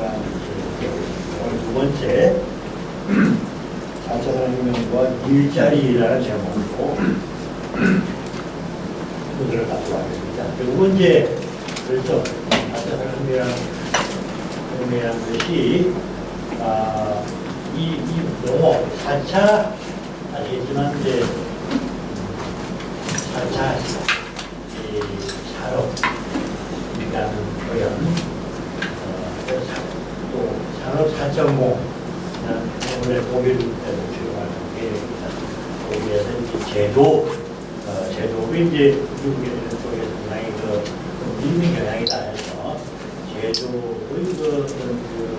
오늘 두 번째 4차 산업혁명과 일자리라는 제목으로 문제를 갖고 왔습니다. 두 번째, 그래서 4차 산업혁명이라는 것이 이 용어 4차 아시겠지만 이제 4차 산업이라는 표현 또 산업 4.0 오늘 독일 때도 주요하는 계획입니다. 거기에서 이제 제조업이 이제 미국 쪽에서 상당히 밀린 경향이다 해서 제조업의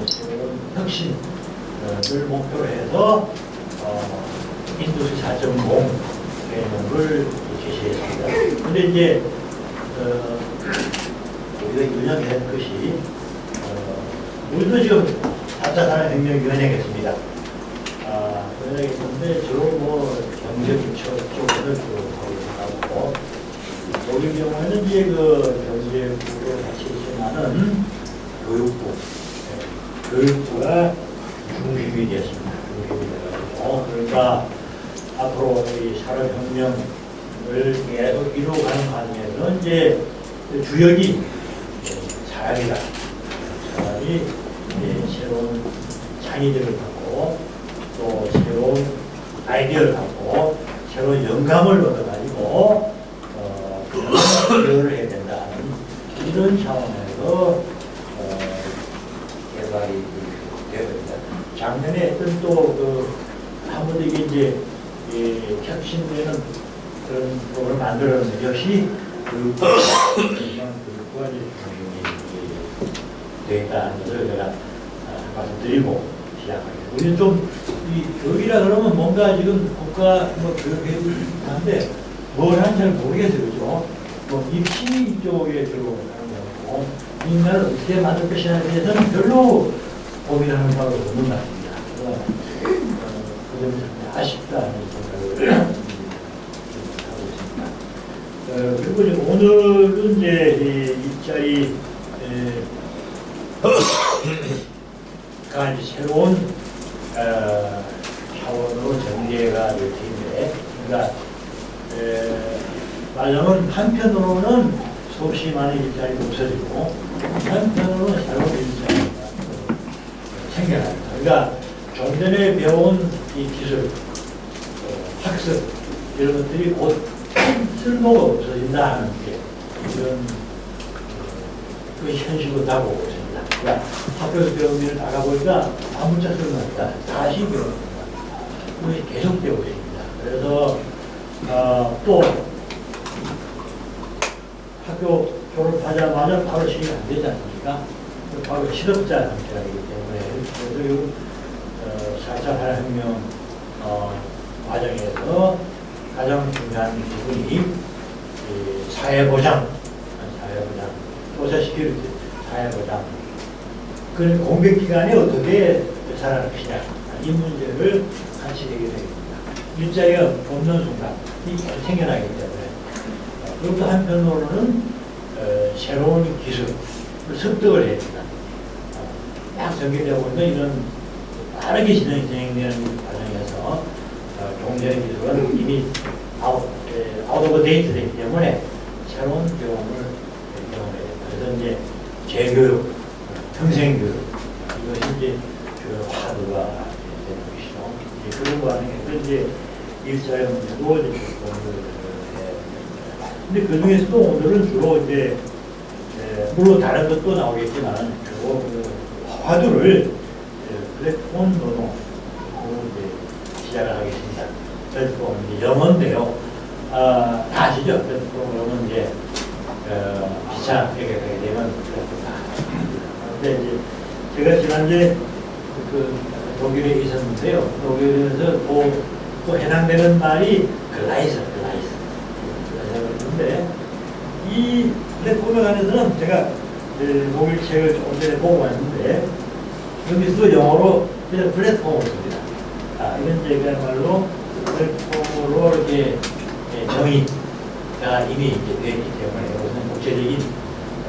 새로운 혁신을 목표로 해서 인도시 4.0 개념을 제시했습니다. 그런데 이제 우리가 유념할 것이 우리도 지금 4차 산업혁명위원회겠습니다. 위원회겠는데 주로 경제부처 쪽에서 주로 하고 독일 경우에는 이제 경제부로 같이 있지만은 교육부가 중심이 됐습니다. 중심이 돼가지고 그러니까 앞으로 이 산업혁명을 계속 이루어가는 과정에서 이제 주역이 사람이다. 사람이 새로운 창의력을 갖고 또 새로운 아이디어를 갖고 새로운 영감을 얻어가지고 기여를 해야 된다는 이런 차원에서 개발이 되어집니다. 작년에 했던 또 한 번 이게 이제 혁신되는 그런 프로그램을 만들었는데 역시 교육부가 되어 있다는 것을 제가 말씀드리고 시작하겠습니다. 우리는 좀 이 교육이라 그러면 뭔가 지금 국가 교육을 하는데 뭘 하는지 잘 모르겠어요. 그죠? 입시 쪽에 주로 하는 거고 인간을 어떻게 만들 것이냐에 대해서는 별로 고민하는 바가 없는 것 같습니다. 그 점이 참 아쉽다는 생각을 하고 있습니다. 그리고 이제 오늘은 이제 일자리 이제 새로운 차원으로 전개가 될 텐데, 그러니까 말하자면 한편으로는 수없이 많은 일자리가 없어지고 한편으로는 새로운 일자리가 생겨납니다. 그러니까 좀 전에 배운 이 기술, 학습 이런 것들이 곧 쓸모가 없어진다 하는 게 이런 그 현실로 다가오고 있습니다. 그러니까 학교에서 배운 일을 나가보니까 아무자 쓸모없다. 다시 배웁니다. 그것이 계속되고 있습니다. 그래서 또 학교 졸업하자마자 바로 시행이 안 되지 않습니까? 바로 실업자 상태이기 때문에 그래서 4차 산업혁명 과정에서 가장 중요한 부분이 사회보장, 소셜시큐리티, 사회보장. 그 공백기간에 어떻게 살아갈 것이냐 이 문제를 같이 해결해야 됩니다. 일자리가 없는 순간 이 생겨나기 때문에 그리고 또 한편으로는 새로운 기술을 습득을 해야 된다. 딱 전개되고 있는 이런 빠르게 진행되는 과정에서 경제 기술은 이미 아웃 오브 데이트 되기 때문에 새로운 경험을 경험해야 된다. 그래서 이제 재교육, 평생교육 이것이 이제 그 화두가 되는 것이죠. 이제 그런 과정에서 이제 일자리 문제도 이제 공부를 해야 됩니다. 근데 그 중에서도 오늘은 주로 이제 물론 다른 것도 나오겠지만 주로 그 화두를 플랫폼 노동으로 이제 시작을 하겠습니다. 플랫폼 이제 영어인데요. 다 아시죠? 플랫폼은 이제 기차 회계하게 되면 플랫폼이다. 그런데 이제 제가 지난주에 그 독일에 있었는데요. 독일에서 또 해당되는 말이 글라이서. 그런데 이 플랫폼에 관해서는 제가 독일 책을 조금 전에 보고 왔는데 여기서도 영어로 그냥 플랫폼을 씁니다. 이건 제가말로 플랫폼으로 이렇게 정의가 이미 이제 되어 있기 때문에 이것은 국제적인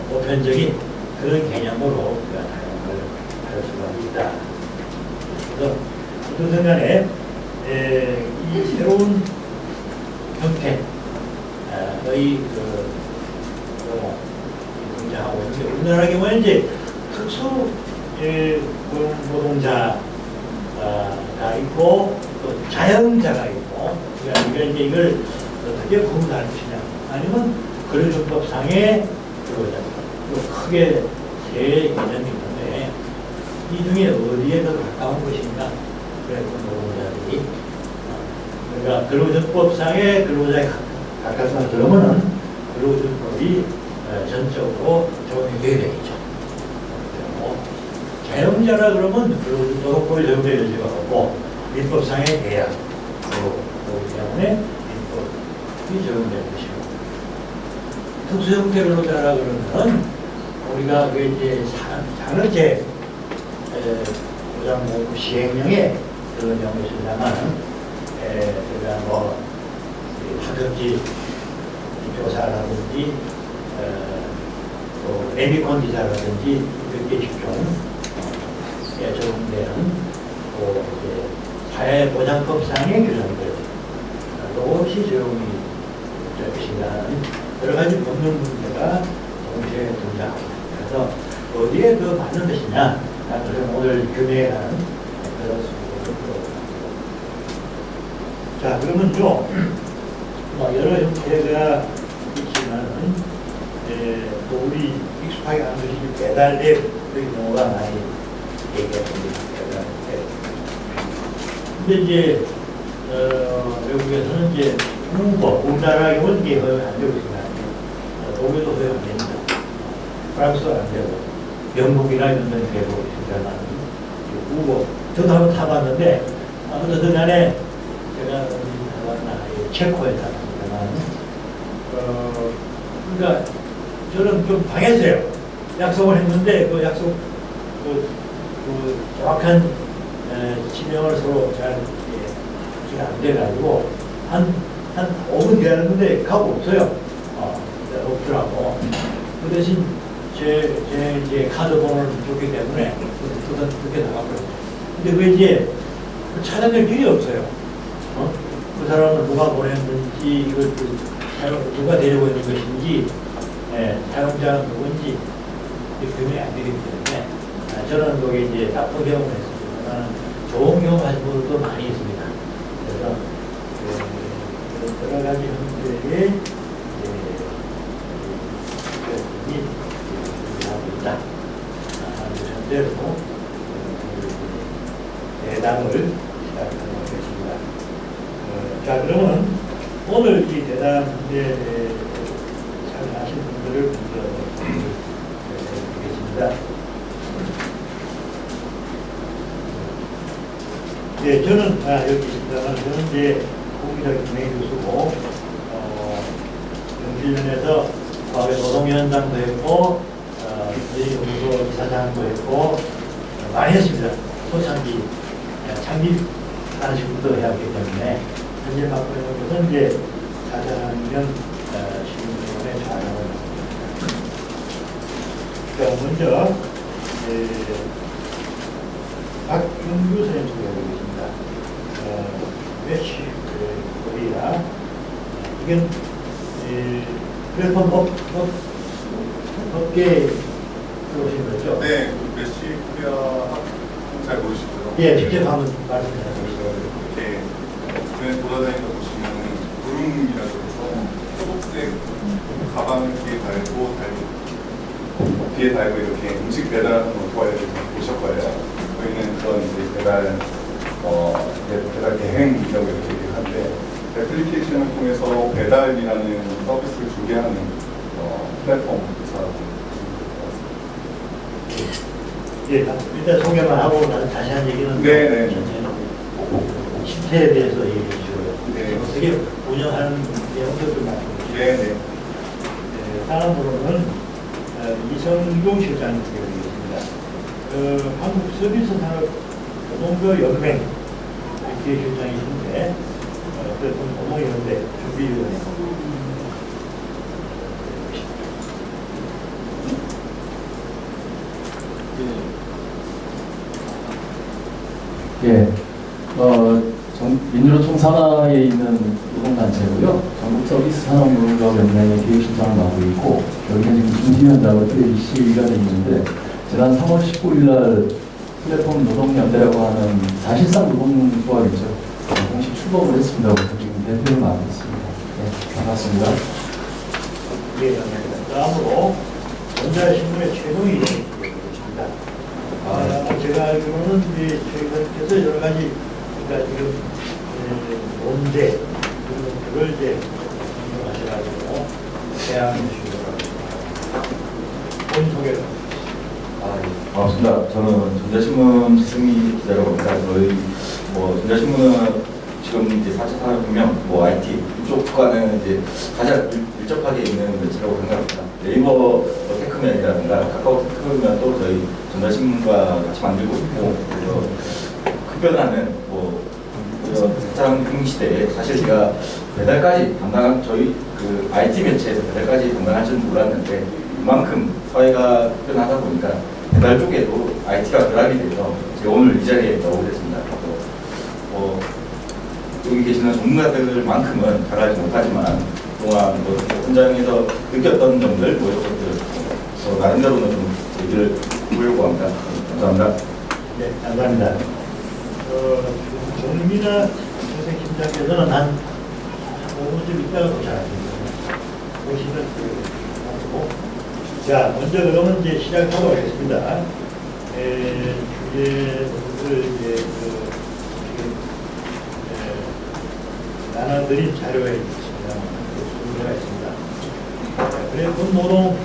보편적인 그런 개념으로 우리가 다양한 걸 할 수가 있다. 그래서 어떤 간에 이 새로운 형태의 등장하고 있는데 우리나라 경우에 이제 특수 고용노동자가 있고 또 자영자가 있고 그러니까 이제 이걸 어떻게 구분할 것이냐 아니면 근로기준법상의 근로자 크게 세 개념이 있는데 이 중에 어디에 더 가까운 것인가 그래서 노동자들이 그러니까 근로기준법상의 근로자에 가깝다 그러면은 근로기준법이 전적으로 적용이 되게 되겠죠. 자영자라 그러면 노동법이 적용될 여지가 없고 민법상의 계약으로 보기 때문에 민법이 적용될 것이고 특수형태 근로자라 그러면 우리가 그 이제 산업재 보장보험 시행령에 그런 내용이 있습니다만 우리가 뭐 하든지 조사라든지 또 레미콘 기사라든지 이렇게 직종 적용되는 또 이제 사회보장법상의 규정들 그것이 적용이 될 것인가 여러 가지 법률 문제가 동시에 등장합니다. 그래서 어디에 더 맞는 것이냐 그래서 오늘 규명에 관한 그런 수업을 들어보겠습니다. 자 그러면요 여러 형태가 있지만은 또 우리 익숙하게 하는 것이 배달앱의 경우가 많이 얘기했습니다. 근데 이제 외국에서는 이제 우버, 우리나라 경우는 이게 허용 안 되고 있습니다. 독일도 허용 안 됩니다. 프랑스도 안 되고 영국이나 이런 데는 되고 있습니다만 우버 저도 한번 타봤는데 어떤 날에 제가 타봤나 체코에 타봤습니다만 그러니까 저는 좀 당했어요. 약속을 했는데 그 약속 정확한 지명을 서로 잘 하기가 안 돼가지고 한 5분 기다렸는데 가고 없어요. 없더라고. 그 대신 제 이제 카드 번호를 줬기 때문에 그렇게 나갔거든요. 근데 그 이제 찾아낼 길이 없어요. 그 사람을 누가 보냈는지 이걸 누가 데리고 있는 것인지 사용자는 누군지 규명이 안 되기 때문에 저는 거기 이제 나쁜 경험을 했습니다만 좋은 경험하신 분들도 많이 있습니다. 그래서 여러 가지 형태의 교육이 하고 있다. 현재로 대담을 시작하도록 하겠습니다. 자 그러면 오늘 이 대담에 참여하신 분들을 먼저 드리겠습니다. 네, 저는 여기 있습니다만 저는 이제 공기적 진행 교수고 연구위원회에서 과거에 노동위원장도 했고 연구소 이사장도 했고 많이 했습니다. 초창기 창립하는 식부터 해야 하기 때문에 현재 맡고 있는 것은 이제 4학년 시민위원회 좌장을 합니다. 먼저 박윤규 선생님 소개해드리겠습니다. 매치 코리아 이건 플랫폼 업계에 들어오신 거죠? 네, 매치 코리아 잘 모르시고요. 예, 직접 한번 말씀해 주시죠. 이렇게 주변에 돌아다니다 보시면 구름이라고 해서 초록색 가방을 뒤에 달고 이렇게 음식 배달하는 오토바이를 보실 거예요. 저희는 그런 이제 배달 대행이라고 이렇게 얘기를 하는데 애플리케이션을 통해서 배달이라는 서비스를 중개하는 플랫폼 회사라고 보시면 될 것 같습니다. 예, 일단 소개만 하고 자세한 얘기는 네네. 실태에 대해서 얘기해 주시고요. 네. 어떻게 운영하는 내용들을 말씀해 주시죠. 네네. 다음으로는 이성용 실장님 소개드리겠습니다. 한국 서비스 산업 노동조 연맹 기획실장이신데 플랫폼 노동연대 준비위원회 예, 민주노총 산하에 있는 노동단체고요. 전국 서비스 산업노동조합연맹의 기획실장을 맡고 있고, 여기는 지금 중심위원장으로 시위가 돼 있는데, 지난 3월 19일 날 플랫폼 노동연대라고 하는 사실상 노동조합이죠. 공식 출범을 했습니다. 지금 대표를 맡고 있습니다. 네, 반갑습니다. 예, 감사합니다. 다음으로 전자신문의 최동희 의원입니다. 제가 알기로는 이제 저희께서 여러 가지 그러니까 지금 논제 그걸 이제 하셔가지고 대항해 주시더라고요. 본 소개를. 반갑습니다. 저는 전자신문 지승희 기자라고 합니다. 저희 전자신문은 지금 이제 4차 산업혁명, IT 이쪽과는 이제 가장 밀접하게 있는 매체라고 생각합니다. 네이버 테크맨이라든가 카카오 테크맨 또 저희 전자신문과 같이 만들고 있고, 그래서 급변하는 가장 혁명 시대에 사실 제가 배달까지 담당한 저희 그 IT 매체에서 배달까지 담당할 줄은 몰랐는데 그만큼 사회가 급변하다 보니까 배달 쪽에도 IT가 결합이 돼서 제가 오늘 이 자리에 나오게 됐습니다. 여기 계시는 전문가들만큼은 잘 알지 못하지만 그동안 현장에서 느꼈던 점들, 이런 것들 나름대로는 좀 얘기를 해보려고 합니다. 감사합니다. 네, 감사합니다. 정민아 선생님께서는 한 5분쯤 있다가 도착하십니다. 오시면 하고. 자, 먼저 그러면 이제 시작하도록 하겠습니다. 주제를 이제 지금 나눠드린 자료에 있습니다. 문제가 있습니다. 플랫폼 노동에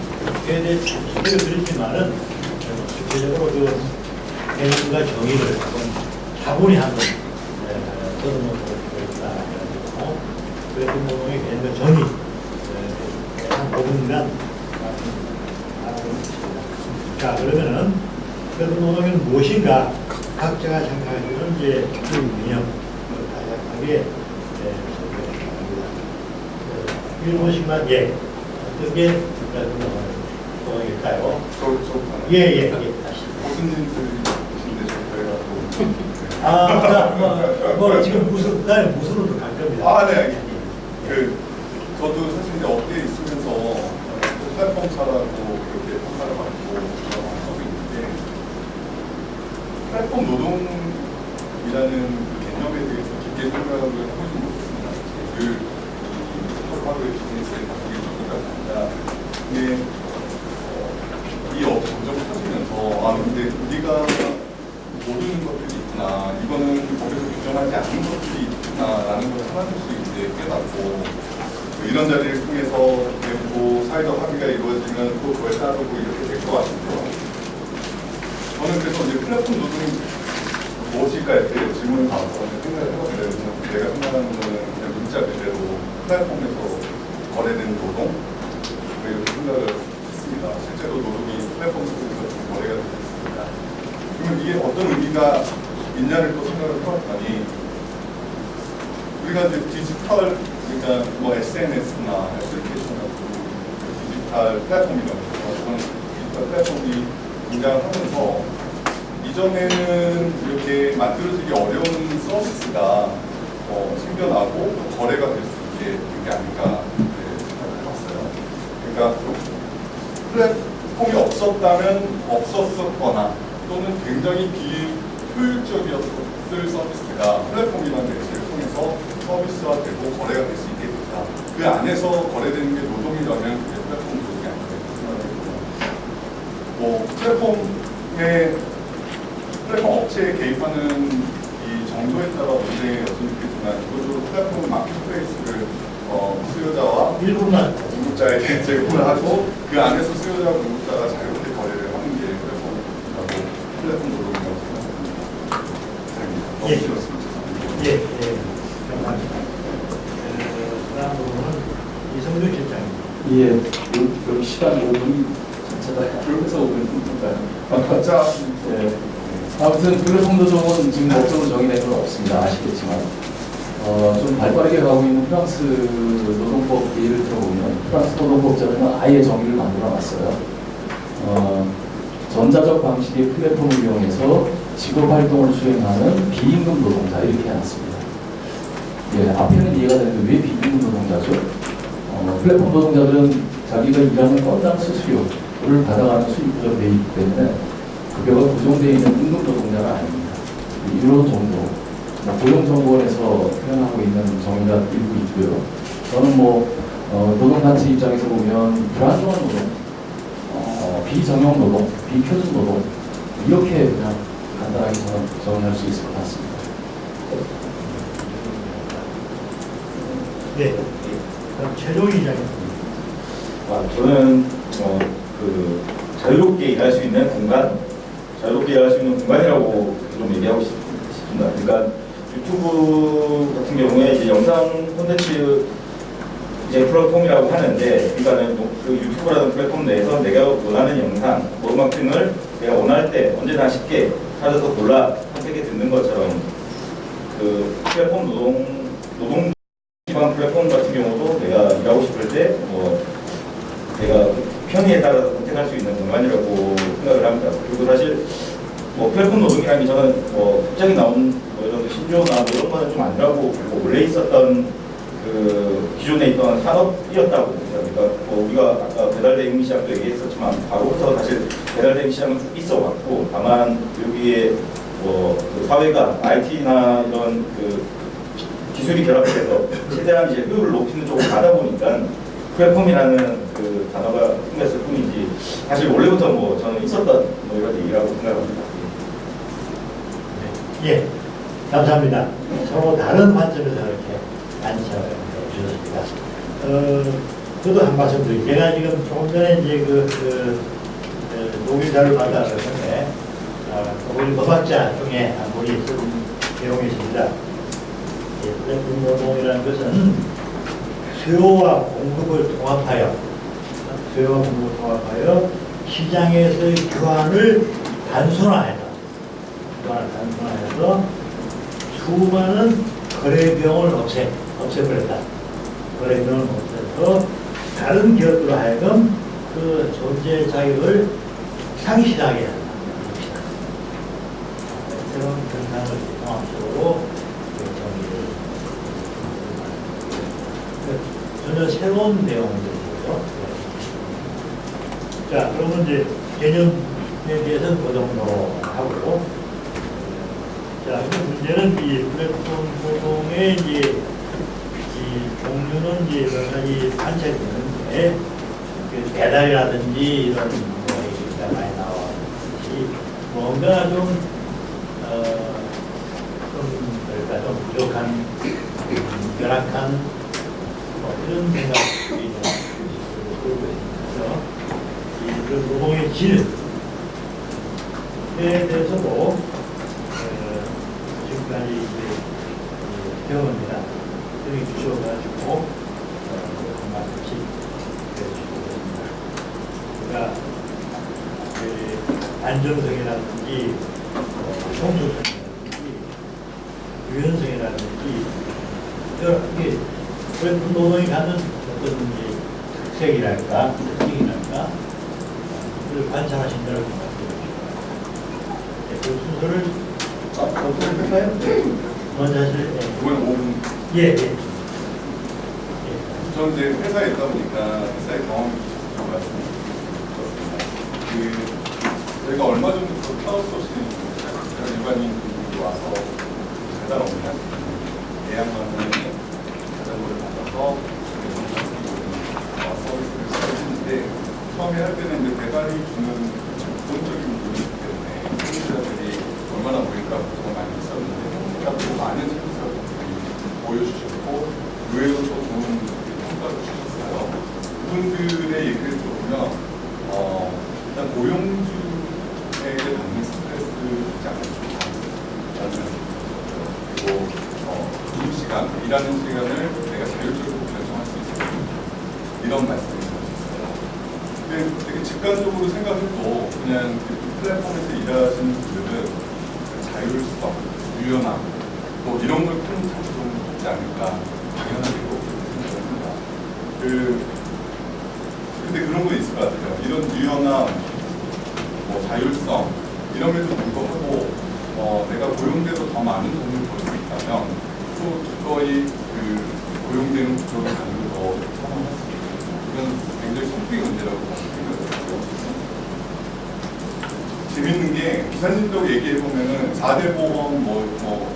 대해 소개를 드리지만은 구체적으로 그 개념과 정의를 한번 차분히 한번 써놓은 것들을 있다. 플랫폼 노동의 개념과 정의 한 5분간 자, 그러면은 플랫폼 노동은 무엇인가? 각자가 생각하시는 이제 그 개념 다양하게 소개합니다. 1분씩만 어떤 게 플랫폼 노동일까요? 예, 다시. 교수님들이신데 저희가 또 지금 무슨으로 갈 겁니다. 네. 저도 사실 이제 업계에 있으면서 플랫폼 차라고 이렇게 평가를 받고 하고 있는데 플랫폼 노동이라는 그 개념에 대해서 깊게 생각을 해보지 못했습니다. 하루하루의 비즈니스에 바뀌게 되기가 아니라 근데 이 업이 점점 커지면서 근데 우리가 모르는 것들이 있구나, 이거는 법에서 규정하지 않는 것들이 있구나라는 걸 하나씩 이제 깨닫고 이런 자리를 통해서 배우고 사회적 합의가 이루어지면 또 그걸 따르고 이렇게 될 것 같은데요. 저는 그래서 이제 플랫폼 노동이 무엇일까 이렇게 질문을 받아서 생각을 해봤어요. 제가 생각하는 거는 그냥 문자 그대로 플랫폼에서 거래되는 노동 이렇게 생각을 했습니다. 실제로 노동이 플랫폼 속에서 거래가 됐습니다. 그러면 이게 어떤 의미가 있냐를 또 생각을 해봤더니 우리가 이제 디지털 그러니까 SNS나 애플리케이션 같은 디지털 플랫폼이라고 그런 디지털 플랫폼이 등장을 하면서 이전에는 이렇게 만들어지기 어려운 서비스가 생겨나고 거래가 될 수 있게 된 게 아닌가 생각을 해봤어요. 그러니까 플랫폼이 없었다면 없었거나 또는 굉장히 비효율적이었을 서비스가 플랫폼이라는 매체를 통해서 서비스화되고 거래가 될 수 있게 됐다. 그 안에서 거래되는 게 노동이라면 그게 플랫폼 노동이 아니겠다 생각했고요. 플랫폼 업체에 개입하는 이 정도에 따라 문제가 여전히있겠지만 기본적으로 플랫폼 마켓플레이스를 수요자와 공급자에게 제공을 하고 그 안에서 수요자와 공급자가 자유롭게 거래를 하는 게 플랫폼 노동이라고 생각합니다. 너무 길었습니다. 예, 감사합니다. 다음으로는 이성준 실장입니다. 예, 여기 시간 5분 전체가 그래서 5분 자, 아무튼 플랫폼 노동은 지금 법적으로 정의된 건 없습니다. 아시겠지만 좀 발빠르게 가고 있는 프랑스 노동법 예를 들어보면 프랑스 노동법전에는 아예 정의를 만들어 놨어요. 전자적 방식의 플랫폼을 이용해서 직업 활동을 수행하는 비임금 노동자 이렇게 해놨습니다. 예, 앞에는 이해가 되는데 왜 비임금 노동자죠? 플랫폼 노동자들은 자기가 일하는 건당 수수료를 받아가는 수입으로 되어 있기 때문에 급여가 고정되어 있는 임금 노동자가 아닙니다. 이런 정도, 고용정보원에서 표현하고 있는 정의가 일부 있고요. 저는 노동단체 입장에서 보면 불안정한 노동, 비정형 노동, 비표준 노동 이렇게 그냥 간단하게 정의할 수 있을 것 같습니다. 네. 그럼 최종 이장입니다. 저는 자유롭게 일할 수 있는 공간, 자유롭게 일할 수 있는 공간이라고 좀 얘기하고 싶습니다. 그러니까 유튜브 같은 경우에 이제 영상 콘텐츠 이제 플랫폼이라고 하는데, 그러니까는 그 유튜브라는 플랫폼 내에서 내가 원하는 영상, 음악등을 내가 원할 때 언제나 쉽게 찾아서 골라 선택해 듣는 것처럼 그 플랫폼 노동 기반 플랫폼 같은 경우도 내가 일하고 싶을 때 내가 편의에 따라서 선택할 수 있는 공간이라고 생각을 합니다. 그리고 사실 플랫폼 노동이라는 게 저는 갑자기 나온 이런 신조어나 이런 거는 좀 아니라고, 그리고 원래 있었던 그 기존에 있던 산업이었다고 봅니다. 그러니까 우리가 아까 배달 대행 시장도 얘기했었지만 바로부터 사실 배달 대행 시장은 쭉 있어왔고, 다만 여기에 그 사회가 IT나 이런 그 기술이 결합돼서 최대한 이제 효율을 높이는 쪽으로 가다 보니까 플랫폼이라는 그 단어가 생겼을 뿐이지, 사실 원래부터 저는 있었던 이런 얘기라고 생각합니다. 예, 감사합니다. 서로 다른 관점에서 이렇게 안내해 주셨습니다. 저도 한 말씀 드릴게요. 제가 지금 조금 전에 이제 녹일자를 받았는데, 우리 법학자 중에 한 분이 쓴 내용이 있습니다. 플랫폼 노동이라는 것은 수요와 공급을 통합하여 시장에서의 교환을 단순화해서 수많은 거래 비용을 없애버렸다. 거래 비용을 없애서 다른 기업으로 하여금 그 존재 자격을 상실하게 한다. 새로운 현상을 종합적으로 정의를 전혀 새로운 내용들이죠. 자, 그러면 이제 개념에 대해서는 그 정도 하고, 자, 문제는 이 플랫폼 노동의 이 종류는 이제 여러 가지 관찰이 있는데, 배달이라든지 이런 얘기가 많이 나왔듯이 뭔가 좀 부족한, 열악한 이런 생각이 들고 있습니다. 이 노동의 질에 대해서도 지금까지 배웁니다. 여기 주셔가지고 한 말씀씩 해주시고 있습니다. 그러니까 안정성이라든지 성숙성이라든지 유연성이라든지 여러 개 플랫폼 노동이 갖는 어떤 특색이랄까, 특징이랄까, 그걸 관찰하신다고 생각해요. 그 순서를 볼까요? 먼저 하실 때. 이번에 5분. 예. 저는 이제 회사에 있다 보니까 회사의 경험이 좀 말씀드렸습니다. 저희가 얼마 전부터 파워소싱 일반인들이 와서 배달 업무를 할 수 있는 예약만 자전거를 받아서 서비스를 시작했는데, 처음에 할 때는 이제 배달이 주는 기본적인 부분이기 때문에 소비자들이 얼마나 모일까 걱정이 많이 있었는데, 생각보다 많은 소비자들이 보여주셨고 의외로 또 좋은 평가를 주셨어요. 그분들의 얘기를 들어보면 일단 고용주에게 받는 스트레스를 가장 좋다는 생각이 들었어요. 그리고 근무시간, 일하는 시간을 내가 자율적으로 결정할 수 있어요. 이런 말씀을 주셨어요. 근데 되게 직관적으로 생각해도 그냥 플랫폼에서 일하시는 분들은 자율성, 유연함, 또 이런 걸 큰 장점을 갖지 않을까, 당연하게도 생각합니다. 근데 그런 거 있을 것 같아요. 이런 유연함, 자율성 이럼에도 불구하고 내가 고용돼도 더 많은 돈을 벌 수 있다면 또 기꺼이 그 고용되는 구조를 가는 더 선호할 수 있다. 이건 굉장히 성격의 문제라고 생각해요. 재밌는 게 기사님도 얘기해 보면은 4대 보험 뭐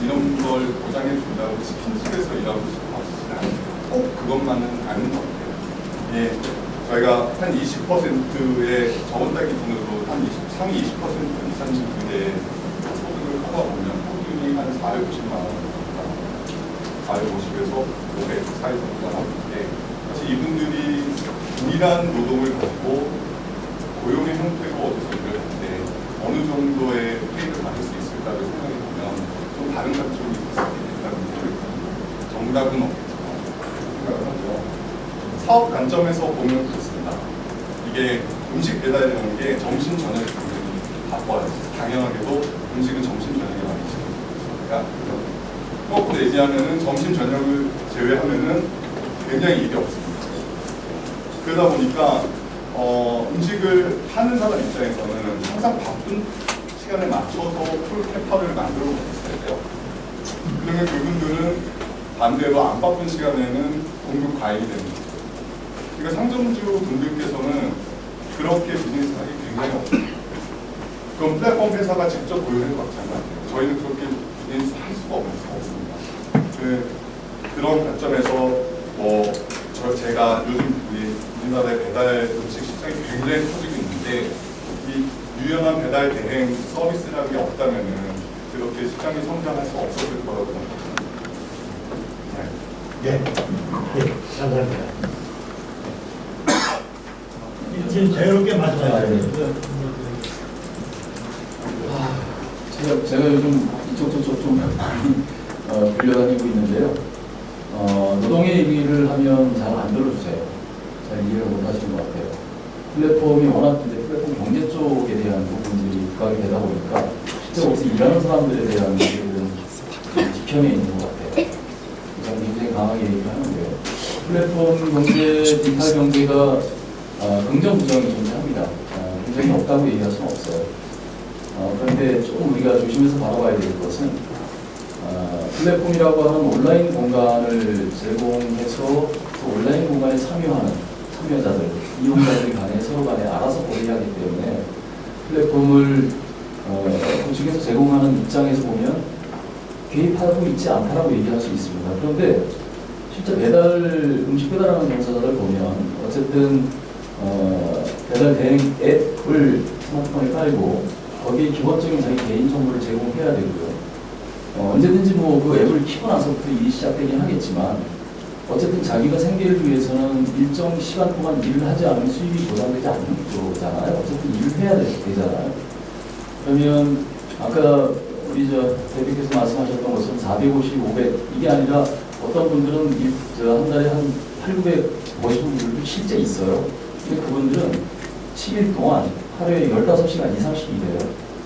이런 걸 보장해 준다고 치킨집에서 일하고 싶어 하시진 않아요. 꼭 그것만은 아닌 것 같아요. 예, 저희가 한 20%의 저번 달기 돈으로 한 상위 20% 이사님들의 소득을 뽑아보면 평균이 한 450만 원입니다. 450에서 500 사이 정도가 나오는데 사실 이분들이 동일한 노동을 가지고 고용의 형태로 어디서 일을 하는데 어느 정도의 페이를 받을 수 있을까를 생각해 보면 좀 다른 관점이 있을 수 있다는 생각이 듭니다. 정답은 없겠지만 생각을 하죠. 사업 관점에서 보면 그렇습니다. 이게 음식 배달이라는 게 점심 저녁에 굉장히 바빠요. 당연하게도 음식은 점심 저녁에 많이 시켜요. 거꾸로 얘기하면은 점심 저녁을 제외하면은 굉장히 일이 없습니다. 그러다 보니까 음식을 하는 사람 입장에서는 항상 바쁜 시간에 맞춰서 풀 페퍼를 만들어 놓았어야 돼요. 그러면 그분들은 반대로 안 바쁜 시간에는 공급 과잉이 됩니다. 그러니까 상점주 분들께서는 그렇게 비즈니스 하기 굉장히 어렵습니다. 그럼 플랫폼 회사가 직접 고용해도 마찬가지예요. 저희는 그렇게 비즈니스 할 수가 없습니다. 그런 관점에서 제가 요즘 우리나라의 배달 음식 시장이 굉장히 커지고 있는데 이 유연한 배달 대행 서비스라는 게 없다면은 그렇게 시장이 성장할 수 없었을 거라고 생각합니다. 네, 감사합니다. 지금 자유롭게 말씀하세요. 제가 요즘 이쪽 저쪽 좀 많이 빌려다니고 있는데요. 노동의 얘기를 하면 잘 안 들어주세요. 잘 이해를 못 하시는 것 같아요. 플랫폼이 워낙 이제 플랫폼 경제 쪽에 대한 부분들이 부각이 되다 보니까 실제 거기서 일하는 사람들에 대한 얘기들은 뒤편에 있는 것 같아요. 저는 굉장히 강하게 얘기를 하는데요. 플랫폼 경제, 디지털 경제가 긍정 부정이 존재합니다. 부정이 없다고 얘기할 수는 없어요. 그런데 조금 우리가 조심해서 바라봐야 될 것은 플랫폼이라고 하는 온라인 공간을 제공해서 그 온라인 공간에 참여하는 참여자들, 이용자들 간에 서로 간에 알아서 거래하기 때문에 플랫폼을 그쪽에서 제공하는 입장에서 보면 개입하고 있지 않다라고 얘기할 수 있습니다. 그런데 실제 음식 배달하는 종사자를 보면 어쨌든 배달 대행 앱을 스마트폰에 깔고 거기에 기본적인 자기 개인 정보를 제공해야 되고요. 언제든지 그 앱을 키고 나서부터 일이 시작되긴 하겠지만 어쨌든 자기가 생계를 위해서는 일정 시간 동안 일을 하지 않으면 수입이 보장되지 않는 구조잖아요. 어쨌든 일을 해야 되잖아요. 그러면 아까 우리 대표께서 말씀하셨던 것은 450, 500 이게 아니라 어떤 분들은 한 달에 한 800, 950 분들도 실제 있어요. 근데 그분들은 7일 동안 하루에 15시간 이상씩 일해요.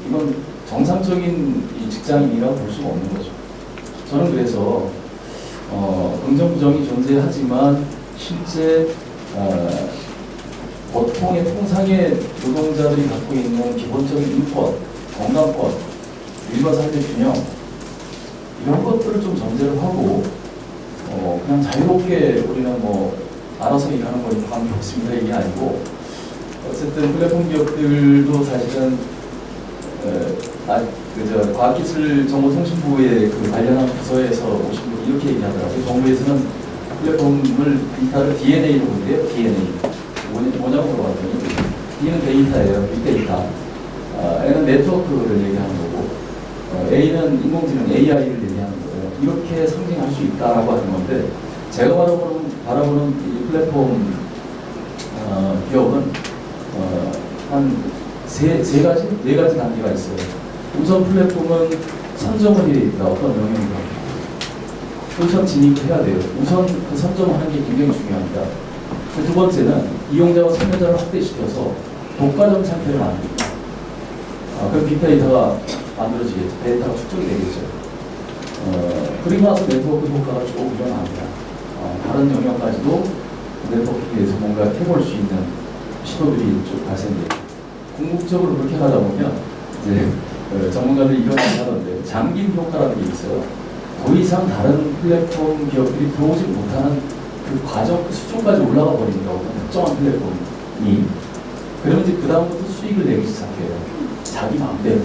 이건 정상적인 직장인이라고 볼 수가 없는 거죠. 저는 그래서 긍정 부정이 존재하지만 실제 보통의 통상의 노동자들이 갖고 있는 기본적인 인권, 건강권, 일과 삶의 균형 이런 것들을 좀 전제를 하고 그냥 자유롭게 우리는 알아서 일하는 거니 관계없습니다 이게 아니고 어쨌든 플랫폼 기업들도 사실은 과학기술정보통신부의 관련한 부서에서 오신 분이 이렇게 얘기하더라고요. 정부에서는 플랫폼을 디지털을 DNA로 부른대요. DNA. 뭐냐고 물어봤더니 D는 데이터예요. 빅데이터. N은 네트워크를 얘기하는 거고 A는 인공지능 AI를 얘기하는 거예요. 이렇게 상징할 수 있다라고 하는 건데 제가 바라보는 이 플랫폼 기업은 한 네 가지 단계가 있어요. 우선 플랫폼은 선점을 해야 있다. 어떤 영역인가. 우선 진입을 해야 돼요. 우선 그 선점을 하는 게 굉장히 중요합니다. 두 번째는 이용자와 참여자를 확대시켜서 독과점 상태를 만듭니다. 그럼 빅데이터가 만들어지겠죠. 데이터가 축적이 되겠죠. 그리고 나서 네트워크 효과가 쭉 일어납니다. 다른 영역까지도 네트워크에 대해서 뭔가 해볼 수 있는 시도들이 쭉 발생돼요. 궁극적으로 그렇게 하다 보면 이제 전문가들이 이런 얘기 하던데 잠김 효과라는 게 있어요. 더 이상 다른 플랫폼 기업들이 들어오지 못하는 그 과정, 그 수준까지 올라가 버린다. 어떤 특정한 플랫폼이. 그러면 이제 그다음부터 수익을 내기 시작해요. 자기 마음대로.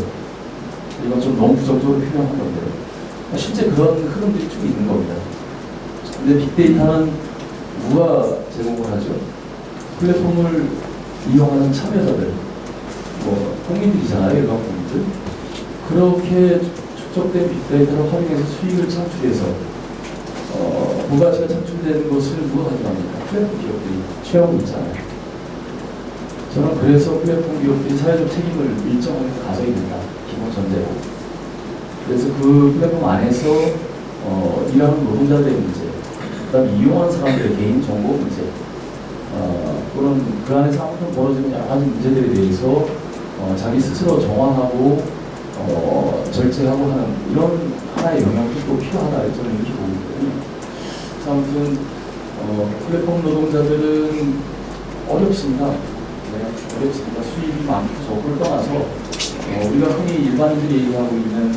이건 좀 너무 부정적으로 표현한 건데 실제 그런 흐름들이 쭉 있는 겁니다. 근데 빅데이터는 누가 제공을 하죠? 플랫폼을 이용하는 참여자들, 뭐 국민들이잖아요, 일반 국민들. 그렇게 축적된 빅데이터를 활용해서 수익을 창출해서 부가치가 창출되는 것을 누가 가져갑니까? 플랫폼 기업들이 취하고 있잖아요. 저는 그래서 플랫폼 기업들이 사회적 책임을 일정하게 가져야 된다. 기본 전제로. 그래서 그 플랫폼 안에서 일하는 노동자들의 문제, 그다음에 이용하는 사람들의 개인 정보 문제, 또는 그 안에서 아무튼 벌어지는 여러 가지 문제들에 대해서 자기 스스로 정화하고 절제하고 하는 이런 하나의 영역이 또 필요하다. 저는 이렇게 보고 있거든요. 그래서 아무튼 플랫폼 노동자들은 어렵습니다. 네, 어렵습니다. 수입이 많고 적고를 떠나서 우리가 흔히 일반인들이 얘기하고 있는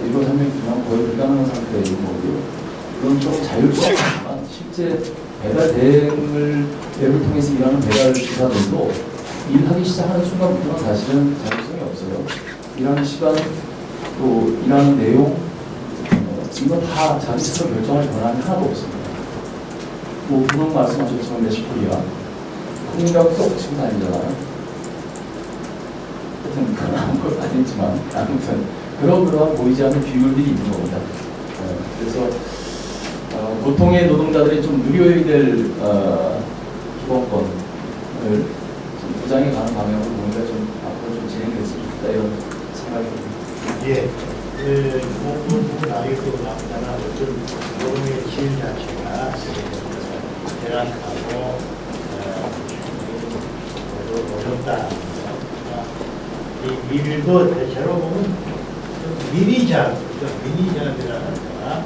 일본 산명 기간 거의 불가능한 상태인 거고요. 물론 좀 자율적이지만 실제 배달 대행을 앱을 통해서 일하는 배달 기사들도 일하기 시작하는 순간부터는 사실은 자율성이 없어요. 일하는 시간, 또 일하는 내용, 이건 다 자기 스스로 결정할 권한이 하나도 없습니다. 뭐 그런 말씀하셨지만 레시코리아 국민하고 쏙 치고 다니잖아요. 하여튼 그런 건 아니지만 아무튼 그러한 보이지 않는 비율들이 있는 겁니다. 그래서 보통의 노동자들이 좀 누려야 될 기본권을 좀 보장해 가는 방향으로 뭔가 좀 앞으로 좀 진행됐으면 좋겠다 이런 생각이 듭니다. 예, 부분 아직도 나오잖아. 어떤 노동의 질 자체가 대략하고 어렵다. 이 일도 대체로 보면 미니잡, 미니잡이라는 거가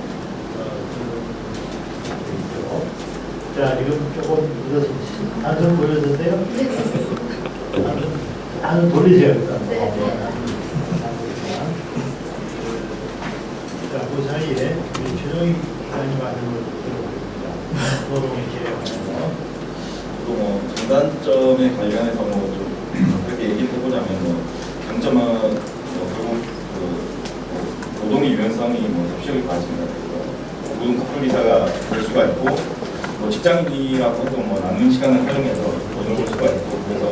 있죠. 자, 지금 조금 늦었습니다. 단순 보여주세요. 단순 돌리세요. 일단. 자, 그 사이에 최종희 기관이 많은 걸 들어보겠습니다. 노동의 기회관에서. 또 장단점에 관련해서 좀 그렇게 얘기를 해보자면 장점은 결국 노동의 유연성이 협력이 빠집니다. 그래서 모든 커플 기사가 될 수가 있고 직장인이라고 해도 남는 시간을 활용해서 돈을 벌 수가 있고 그래서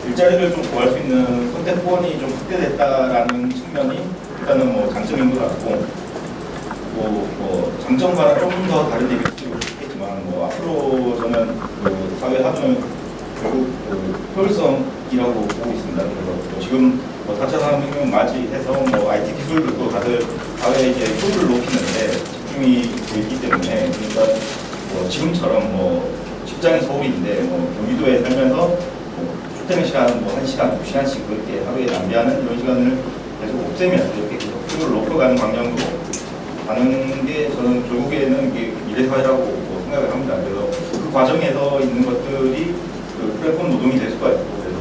일자리를 좀 구할 수 있는 선택권이 좀 확대됐다라는 측면이 일단은 장점인 것 같고 장점과는 조금 더 다른 얘기를 드리고 싶겠지만 앞으로 저는 사회 하는 결국 효율성이라고 보고 있습니다. 그래서 지금 4차 산업혁명 맞이해서 IT 기술들도 다들 사회의 이제 효율을 높이는데 집중이 되기 때문에 그러니까 지금처럼 직장이 서울인데 경기도에 살면서 출퇴근 시간 1시간, 2시간씩 그렇게 하루에 낭비하는 이런 시간을 계속 없애면서 이렇게 계속 효율을 높여가는 방향으로 가는 게 저는 결국에는 이게 미래사회라고 생각을 합니다. 그래서 그 과정에서 있는 것들이 그 플랫폼 노동이 될 수가 있고 그래서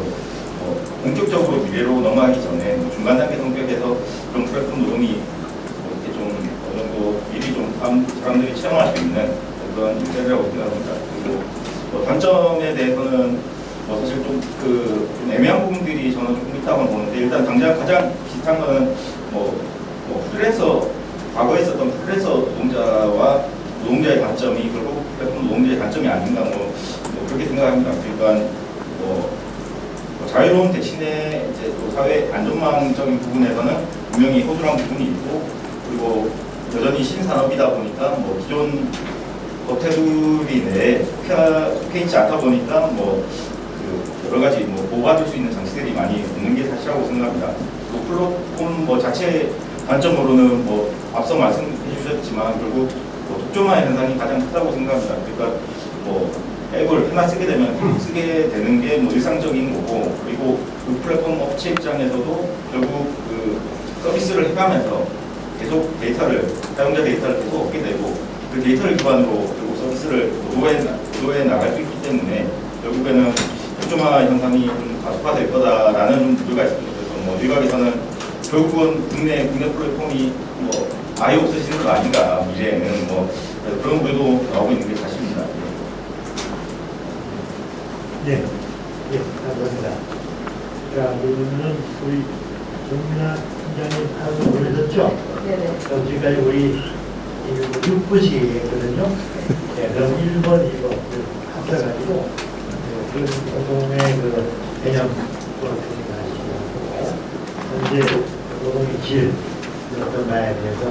본격적으로 미래로 넘어가기 전에 중간 단계 성격에서 그런 플랫폼 노동이 이렇게 좀 어느 정도 미리 좀 사람들이 체험할 수 있는 그런 일자리라고 생각합니다. 그리고 단점에 대해서는 사실 좀 애매한 부분들이 저는 조금 있다고 보는데 일단 당장 가장 비슷한 거는 프리랜서 과거에 있었던 프리랜서 노동자와 노동자의 단점이 결국 플랫폼 노동자의 단점이 아닌가 그렇게 생각합니다. 그러니까 자유로운 대신에 이제 또 사회 안전망적인 부분에서는 분명히 허술한 부분이 있고 그리고 여전히 신산업이다 보니까 기존 업체들이 내에 속해 있지 않다 보니까 여러 가지 보호받을 수 있는 장치들이 많이 없는 게 사실이라고 생각합니다. 또 플랫폼 자체 단점으로는 앞서 말씀해 주셨지만 결국 독점화의 현상이 가장 크다고 생각합니다. 그러니까 앱을 하나 쓰게 되면 쓰게 되는 게 일상적인 거고 그리고 그 플랫폼 업체 입장에서도 결국 그 서비스를 해가면서 계속 데이터를 사용자 데이터를 계속 얻게 되고 그 데이터를 기반으로 결국 서비스를 도도해 나갈 수 있기 때문에 결국에는 구조화 현상이 좀 가속화될 거다라는 우려가 있습니다. 그래서 뭐 일각에서는 결국은 국내 플랫폼이 뭐 아예 없어지는 거 아닌가 미래에는 뭐 그런 우려도 나오고 있는 게 사실입니다. 네, 예, 감사합니다. 자, 그러면은 우리 정민아 팀장님 하고 보내셨죠? 네네. 그럼 지금까지 우리 6부시 했거든요. 네, 그럼 1번, 2번 합쳐가지고 그 노동의 그 개념 생각하시고 현재 노동의 질 어떤가에 대해서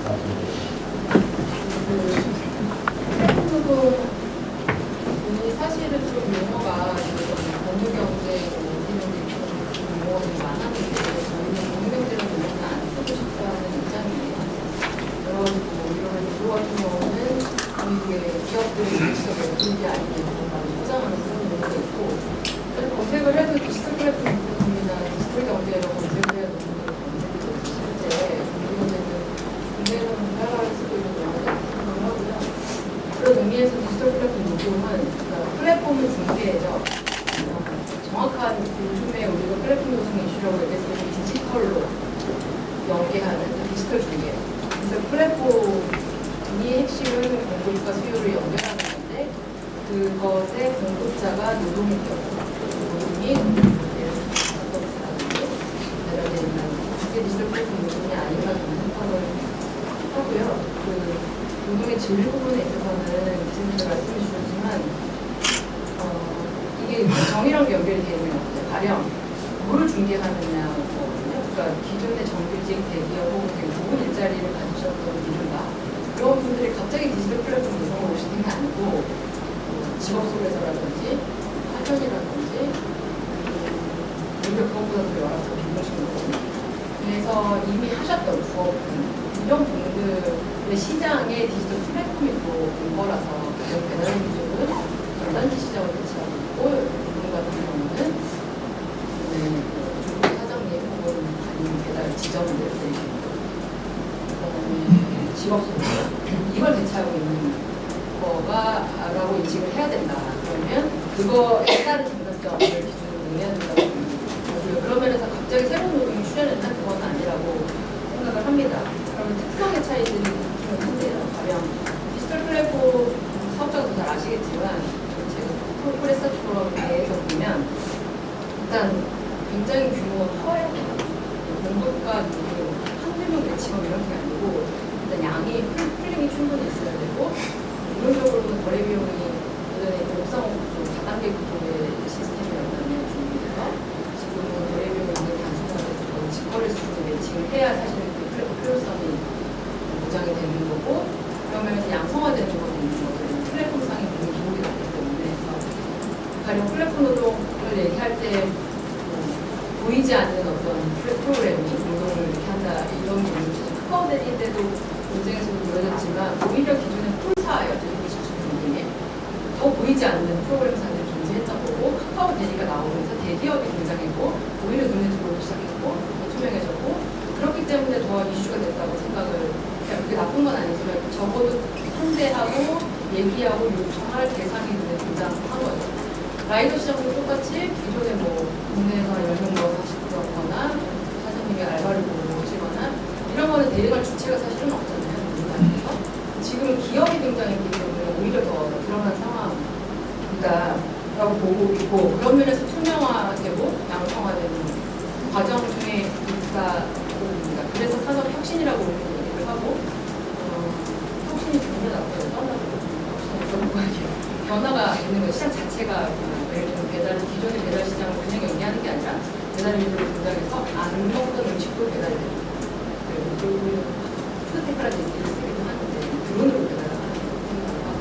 말씀해 주시죠. 이 사실은 좀 용어가 공유경제 용어가 많았는데 저희는 공유경제라는 용어는 안 쓰고 싶다는 입장이에요. 그래가지고 이런 로 같은 경우는 우리 기업들이 직접 어딘지 아니면 포장하는 그런 용어가 있고 검색을 해도 디지털 플랫폼 이나 디지털 경제로 검색을 해도 실제 공유경제는 국내에서 우리나라에 쓰고 있는 용어가 생각을 하고요. 그런 의미에서 디지털 플랫폼 요금은 플랫폼을 중개해죠. 정확한 요즘에 우리가 플랫폼 요금 이슈라고 얘기했을 때 디지털로 연계하는 디지털 중개. 그래서 플랫폼이 핵심은 공급과 수요를 연결하는 건데 그것의 공급자가 노동의 경우 노동이 그게 디지털 플랫폼 요금이 아닌가 저는 생각을 하고요. 그 노동의 질 부분에 있어서는 지금도 말씀해 주셨지만 이게 정의랑 연결이 되는 것 같아요. 가령 뭐를 중개하느냐 거거든요. 그러니까 기존의 정규직 대기업 혹은 부분 일자리를 가지셨던 분들과 그런 분들이 갑자기 디지털 플랫폼 노동을 오시는 게 아니고 직업 속에서라든지 파견이라든지 오히려 그것보다도 여러 가지 비교하신 거거든요. 그래서 이미 하셨던 부업 이런 분들의 시장에 디지털 플랫폼이 들어온 거라서 가격 배달 기준은 전단지 시장을 대체하고 있고 이분 같은 경우는 중국 사장님 혹은 아니면 배달 지점을 내리고 그다음에 직업소득 이걸 대체하고 있는 거가라고 인식을 해야 된다. 그러면 그거에 따른 장단점을 기준으로 논해야 된다고 봅니다. 그런 면에서 갑자기 새로운 노동이 출현했나 그건 아니라고 생각을 합니다. 그러면 특성의 차이들이 좀 큰데요. 가령 디지털 플랫폼 사업자가 잘 아시겠지만 제가 프레스 포럼에서 보면 일단 굉장히 규모가 커야 돼요. 공급과 누구 한두 명 매치건 이런 게 아니고 일단 양이 풀링이 충분히 있어야 되고 기본적으로는 거래 비용이 예전에 옥상 다단계 구조의 시스템이었다면 중국에서 지금은 거래 비용이 굉장히 단순화돼서 직거래 수준의 매칭을 해야 사실 필요성이 보장이 되는 거고 그런 면에서 양성화되는 것도 있는 거죠. 플랫폼상이 굉장히 기록이 났기 때문에 가령 플랫폼 노동을 얘기할 때 보이지 않는 어떤 프로그램이 노동을 이렇게 한다 이런 부분이 카카오 대리 때도 논쟁에서도 보여졌지만 오히려 기존의 폴사였죠. 더 보이지 않는 프로그램상들이 존재했던 거고 카카오 대리가 나오면서 대기업이 등장했고 오히려 눈에 들어오기 시작했고 투명해졌고 그렇기 때문에 더 이슈가 됐다고 생각을 그게 나쁜 건 아니지만 적어도 상대하고 얘기하고 요청할 대상이 눈에 등장한 거죠. 라이더 시장도 똑같이 기존에 뭐 국내에서 10명 더 하시거나 사장님이 알바를 보고 오시거나 이런 거는 대리할 주체가 사실은 없잖아요. 지금은 기업이 등장했기 때문에 오히려 더 드러난 상황이다라고 보고 있고 그런 면에서 투명화되고 양성화되는 과정 중에 있다 보입니다. 그래서 산업 혁신이라고 우리는 얘기를 하고 혁신이 전혀 나쁘게 떠나고 변화가 있는 거 시장 자체가 예를 들면 배달 기존의 배달 시장을 그냥 연계하는 게 아니라 배달 일들이 등장해서 안 먹던 음식도 배달이 되고 그리고 푸드테크라는 얘기를 쓰기도 하는데 드론으로 배달하는 생각을 하고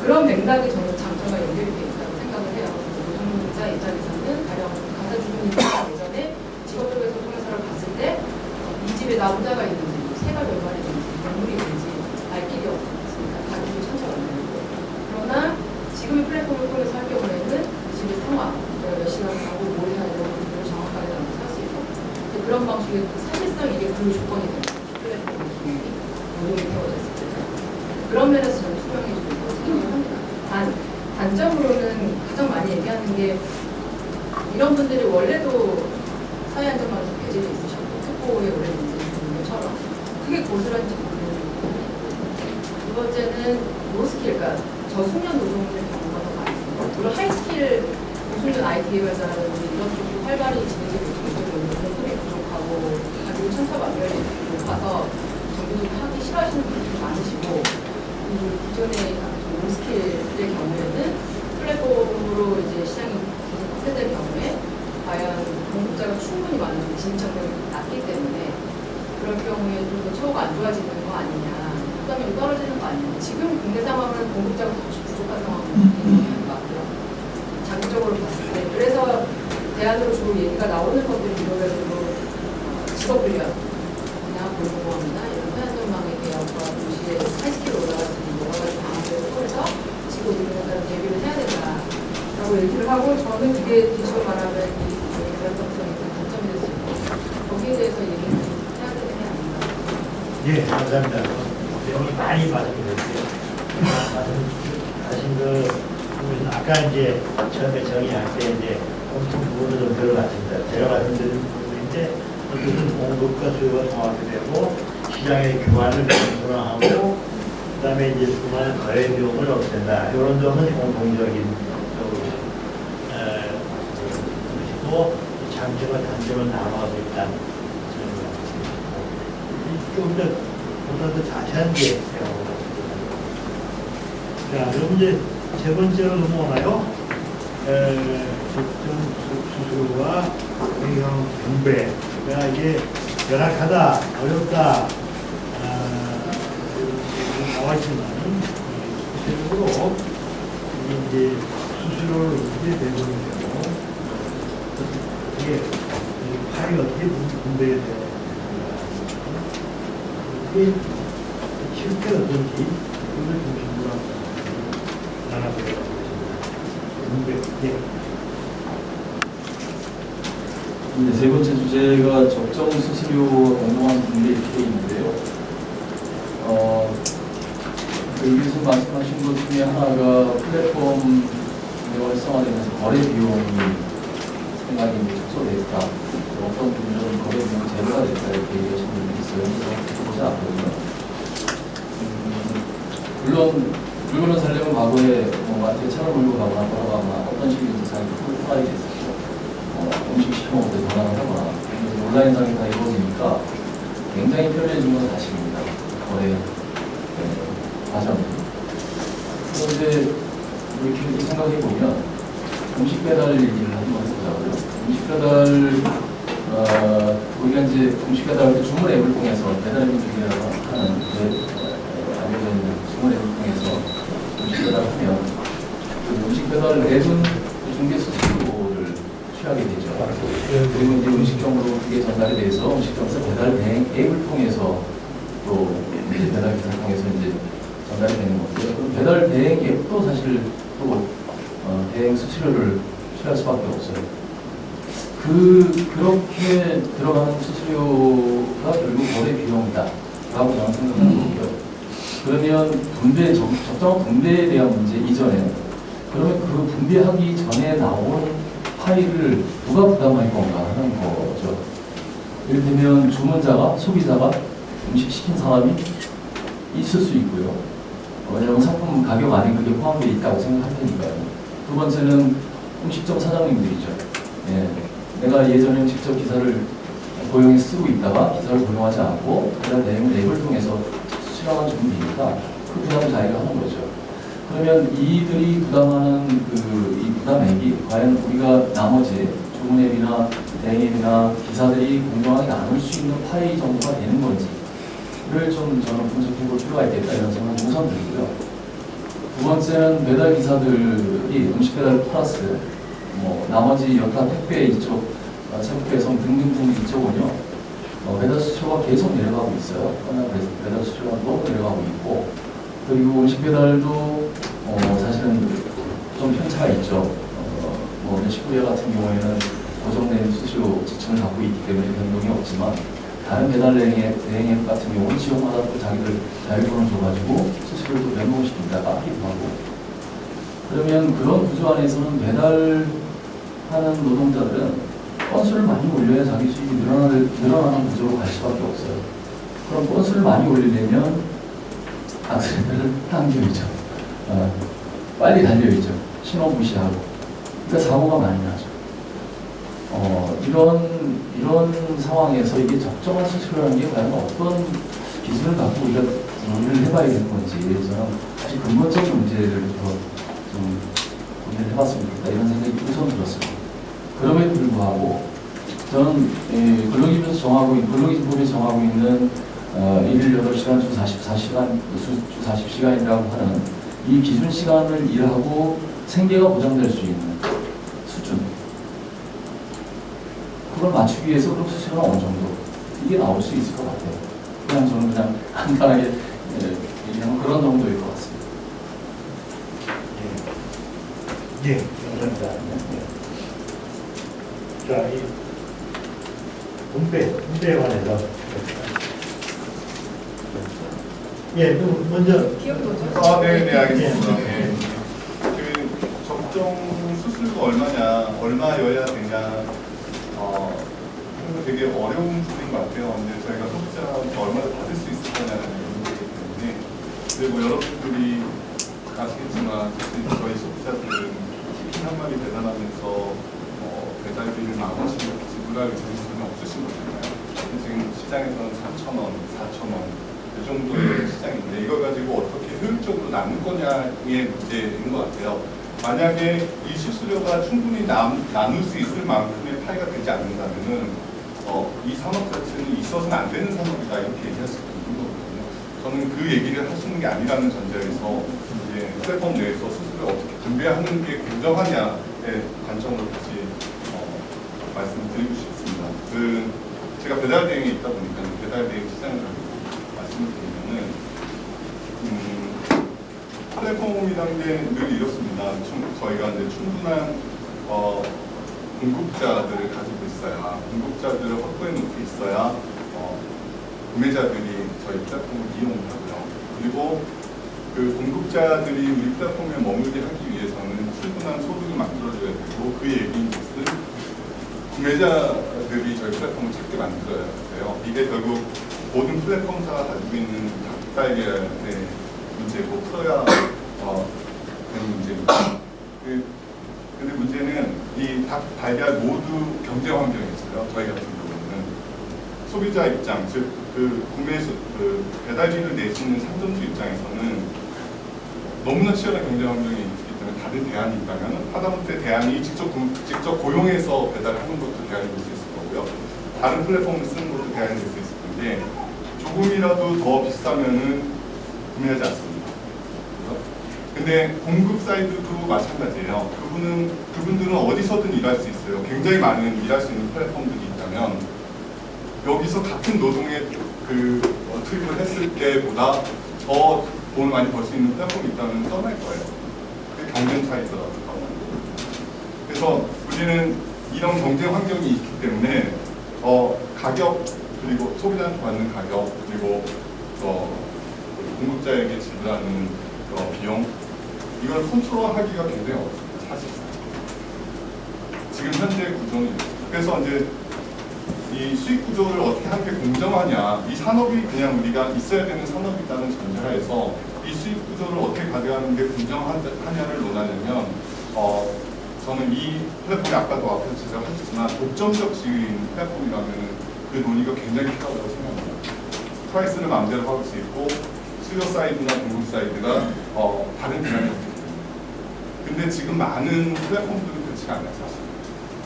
그런 맥락이 저는 장점과 연결이 되어 있다고 생각을 해요. 노동자 입장에서는 가령 가사 주부니까 예전에 직업적에서 통해서를 봤을 때 이 집에 나오자가 있는지 새가 몇 마리인지 동물이 있는지 알 길이 없으니까 가격이 천차만별이고 그러나 지금의 플랫폼을 통해서 할 경우에는 집의 상황, 몇 시간 가고 뭘 해야 되고 그걸 정확하게 나눠서 할 수 있고 그런 방식의 사실상 이게 그 조건이 됩니다. 플랫폼 노동이 태워졌을 때 그런 면에서 저는 투명해지고 있다고 생각을 합니다. 단점으로는 가장 많이 얘기하는 게 이런 분들이 원래도 사회 안전망에서 배제돼 있으셨고 특보에 오래 있는 것처럼 그게 고스란히 모르는 두 번째는 로스킬, 그러니까 저숙련 노동의 경우가 더 많습니다. 물론 하이스킬 고숙련 IT 개발자라든지 이런 쪽이 활발히 진행되고 있는 공급이 부족하고 가지고 천차만별이 높아서 정부도 하기 싫어하시는 분들이 많으시고 기존의 로스킬의 경우에는 플랫폼으로 이제 시장이 확대될 경우에 과연 공급자가 충분히 많은 진입장벽이 낮기 때문에 그럴 경우에 좀 더 처우가 안 좋아지는 거 아니냐, 부담이 떨어지는 거 아니냐. 지금 국내 상황은 공급자가 다시 부족한 상황인 것 같고요. 장기적으로 봤을 때. 그래서 대안으로 주로 얘기가 나오는 것들이 이런 직업훈련이나 고용보험이나 이런 사회안전망의 개혁과 동시에 하이스킬로 올라갈 수 있는 여러 가지 방안들을 통해서 지금 우리는 따라 대비를 해야 된다라고 얘기를 하고, 저는 그게 뒤집어 말하면 이 불안정성이 단점이 될 수 있고 거기에 대해서 얘기를 해야 되는 게 아닌가. 예, 감사합니다. 내용이 많이 말씀드렸고요. 하신 아까 이제 처음에 정의할 때 이제 엄청 부분을 좀 들어봤습니다. 제가 말씀드린 부분인데 어쨌든 공급과 수요가 통하게 되고 시장의 교환을 변화하고 그다음에 이제 수많은 거래 비용을 없앤다. 이런 점은 공통적인 것이고 장점과 단점은 나눠서 일단 좀 보다 더 자세한 게 자, 그럼 이제 세 번째로 넘어가나요? 적정 수수료와 영향 분배가 이게 열악하다, 어렵다, 나와 있지만 구체적으로 이제 수수료를 어떻게 배분이 되고 이게 파이 어떻게 분배가 되고 이게 실제 어떤지 이걸 중심으로 나눠보려고 하겠습니다. 세 번째 주제가 적정 수수료와 공정한 분배 이렇게 되어 있는데요. 여기서 말씀하신 것 중에 하나가 플랫폼 활성화되면서 거래 비용이 상당히 축소됐다. 어떤 분들은 거래 비용이 제로가 됐다 이렇게 얘기하시는 분들이 있어요. 그래서 보지 않거든요. 물론 물건을 살려면 과거에 마트에 차를 몰고 가거나 걸어가거나 어떤 식이든지 사람이 포괄이 됐었고 음식 시켜먹을 때 전화를 하거나 온라인상에 다 이루어지니까 굉장히 편리해진 건 사실입니다. 거래 과정이. 그런데 이렇게 생각해 보면 음식 배달 얘기를 한번 해보자고요. 음식 배달 우리가 이제 음식 배달할 때 주문 앱을 통해서 배달앱을 중이라고 하는 알려져 있는 주문 앱을 통해서 음식 배달하면 그 음식 배달 앱은 중개 수수료를 취하게 되죠. 그리고 이제 음식점으로 그게 전달이 돼서 음식점에서 배달 대행 앱을 통해서 또 이제 배달 기사를 통해서 이제 전달이 되는 건데요. 그럼 배달 대행 앱도 사실 또 대행 수수료를 취할 수밖에 없어요. 그렇게 들어가는 수수료가 결국 거래 비용이다 라고 저는 생각하는 거고요. 그러면 적정한 분배에 대한 문제 이전에 그러면 그 분배하기 전에 나온 파일을 누가 부담할 건가 하는 거죠. 예를 들면 주문자가, 소비자가 음식 시킨 사람이 있을 수 있고요. 왜냐하면 상품 가격 안에 그게 포함되어 있다고 생각할 테니까요. 두 번째는 음식점 사장님들이죠. 예. 내가 예전에 직접 기사를 고용해 쓰고 있다가 기사를 고용하지 않고 배달 대행 앱을 통해서 수령한 주문이니까 그 부담을 자기가 하는 거죠. 그러면 이들이 부담하는 이 부담액이 과연 우리가 나머지 주문 앱이나 대행 앱이나 기사들이 공정하게 나눌 수 있는 파이 정도가 되는 건지를 좀 저는 분석해 볼 필요가 있겠다 이런 생각이 우선 들고요. 두 번째는 배달 기사들이 음식 배달 플러스 나머지 여타 택배 이쪽, 새벽 배송 등등등 이쪽은요 배달 수수료가 계속 내려가고 있어요. 배달 수수료가 너무 내려가고 있고, 그리고 음식 배달도 사실은 좀 편차가 있죠. 식구회 같은 경우에는 고정된 수수료 지침을 갖고 있기 때문에 변동이 없지만 다른 배달 대행 앱 같은 경우는 지역마다 또 자기들 자율권을 줘가지고 수수료를 또 변동시킵니다. 아끼기도 하고. 그러면 그런 구조 안에서는 배달하는 노동자들은 건수를 많이 올려야 자기 수익이 늘어나는 구조로 갈 수밖에 없어요. 그럼 건수를 많이 올리려면 악셀을 당겨야죠. 빨리 달려야죠. 신호 무시하고. 그러니까 사고가 많이 나죠. 이런 상황에서 이게 적정한 수술이라는 게 과연 어떤 기준을 갖고 우리가 논의를 해봐야 되는 건지 저는 사실 근본적인 문제를 좀 고민을 해봤으면 좋겠다 이런 생각이 우선 들었습니다. 그럼에도 불구하고 저는 근로기준법에서 정하고 있는 일일 8시간 주 40시간이라고 하는 이 기준 시간을 일하고 생계가 보장될 수 있는 수준, 그걸 맞추기 위해서 그럼 수수료는 어느 정도 이게 나올 수 있을 것 같아요. 저는 그냥 간단하게 얘기하면 그런 정도일 것 같습니다. 예, 감사합니다. 자, 이 분배에 관해서 예, 그럼 먼저 기억이 먼저. 네, 알겠습니다. 네. 그 적정 수수료가 얼마여야 되냐, 되게 어려운 부분인 것 같아요. 근데 저희가 소비자한테 얼마나 받을 수 있을 거냐는 문제이기 때문에, 근데 뭐 여러분들이 아시겠지만 저희 소비자들은 치킨 한 마리 배달하면서 배달비를 10,000원씩 지불할 의지는 없으신 거잖아요. 지금 시장에서는 3,000원, 4,000원 이 정도의 시장인데 이걸 가지고 어떻게 효율적으로 나눌 거냐의 문제인 것 같아요. 만약에 이 수수료가 충분히 나눌 수 있을 만큼의 파이가 되지 않는다면은 이 산업 자체는 있어서는 안 되는 산업이다 이렇게 얘기할 수 있는 거거든요. 저는 그 얘기를 하시는 게 아니라는 전제에서 이제 플랫폼 내에서 수수료를 어떻게 분배하는 게 공정하냐의 관점으로 다시 말씀을 드리고 싶습니다. 제가 배달 대행에 있다 보니까 배달 대행 시장을 말씀을 드리면은 플랫폼이라는 게 늘 이렇습니다. 저희가 이제 충분한 공급자들을 가지고 있어야, 공급자들을 확보해 놓고 있어야 구매자들이 저희 플랫폼을 이용을 하고요. 그리고 그 공급자들이 우리 플랫폼에 머물게 하기 위해서는 충분한 소득을 만들어줘야 되고, 그 얘기인 것은 구매자들이 저희 플랫폼을 찾게 만들어야 돼요. 이게 결국 모든 플랫폼사가 가지고 있는 닭달걀의 문제고 풀어야 되는 문제입니다. 근데 문제는 이 닭, 달걀 모두 경제 환경에 있어요. 저희 같은 경우는 소비자 입장, 즉 배달비를 내시는 상점주 입장에서는 너무나 치열한 경제 환경이 있기 때문에 다른 대안이 있다면 하다못해 대안이 직접 고용해서 배달하는 것도 대안이 될 수 있을 거고요. 다른 플랫폼을 쓰는 것도 대안이 될 수 있을 텐데 조금이라도 더 비싸면은 구매하지 않습니다. 근데 공급 사이드도 마찬가지예요. 그분들은 어디서든 일할 수 있어요. 굉장히 많은 일할 수 있는 플랫폼들이 있다면 여기서 같은 노동에 투입을 했을 때보다 더 돈을 많이 벌 수 있는 플랫폼이 있다면 떠날 거예요. 그게 경쟁 차이더라도 떠나는 거예요. 그래서 우리는 이런 경쟁 환경이 있기 때문에 가격, 그리고 소비자한테 받는 가격, 그리고 공급자에게 지불하는 비용, 이걸 컨트롤하기가 굉장히 어렵습니다. 사실상 지금 현재 구조는. 그래서 이제 이 수익 구조를 어떻게 하는 게 공정하냐, 이 산업이 그냥 우리가 있어야 되는 산업이라는 전제하에서 이 수익 구조를 어떻게 가져가는 게 공정하냐를 논하려면 저는 이 플랫폼이 아까도 앞에서 지적하셨지만 독점적 지위인 플랫폼이라면 그 논의가 굉장히 필요하다고 생각합니다. 프라이스를 마음대로 할 수 있고 수요 사이드나 공급 사이드가 다른 대안이 없기 때문에. 근데 지금 많은 플랫폼들은 그렇지가 않아요, 사실.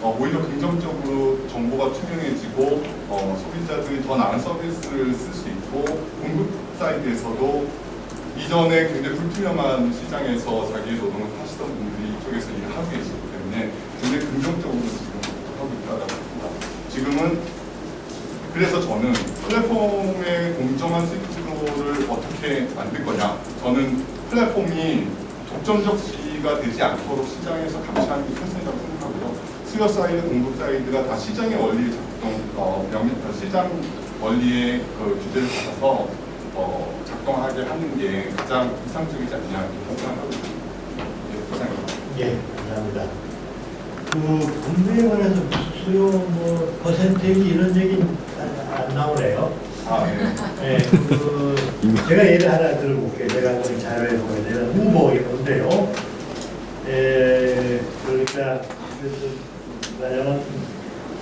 오히려 긍정적으로 정보가 투명해지고 소비자들이 더 나은 서비스를 쓸 수 있고, 공급 사이드에서도 이전에 굉장히 불투명한 시장에서 자기의 노동을 하시던 분들이 이쪽에서 일을 하고 계시기 때문에 굉장히 긍정적으로 지금 하고 있다고 봅니다. 지금은 그래서 저는 플랫폼의 공정한 수익 구조를 어떻게 만들 거냐, 저는 플랫폼이 독점적 지위가 되지 않도록 시장에서 감시하는 게 필수적이라고 생각하고요. 수요 사이드, 공급 사이드가 다 시장의 원리에 시장 원리의 규제를 받아서 작동하게 하는 게 가장 이상적이지 않냐 이렇게 생각하고 있습니다. 이상입니다. 예, 감사합니다. 그 분배에 관해서 수요 뭐 퍼센테이지 이런 얘기 안 나오네요. 아, 네. 예, 그 제가 예를 하나 들어볼게요. 제가 그 자료에 보게 되면 우버인데요. 예, 그러니까 말하자면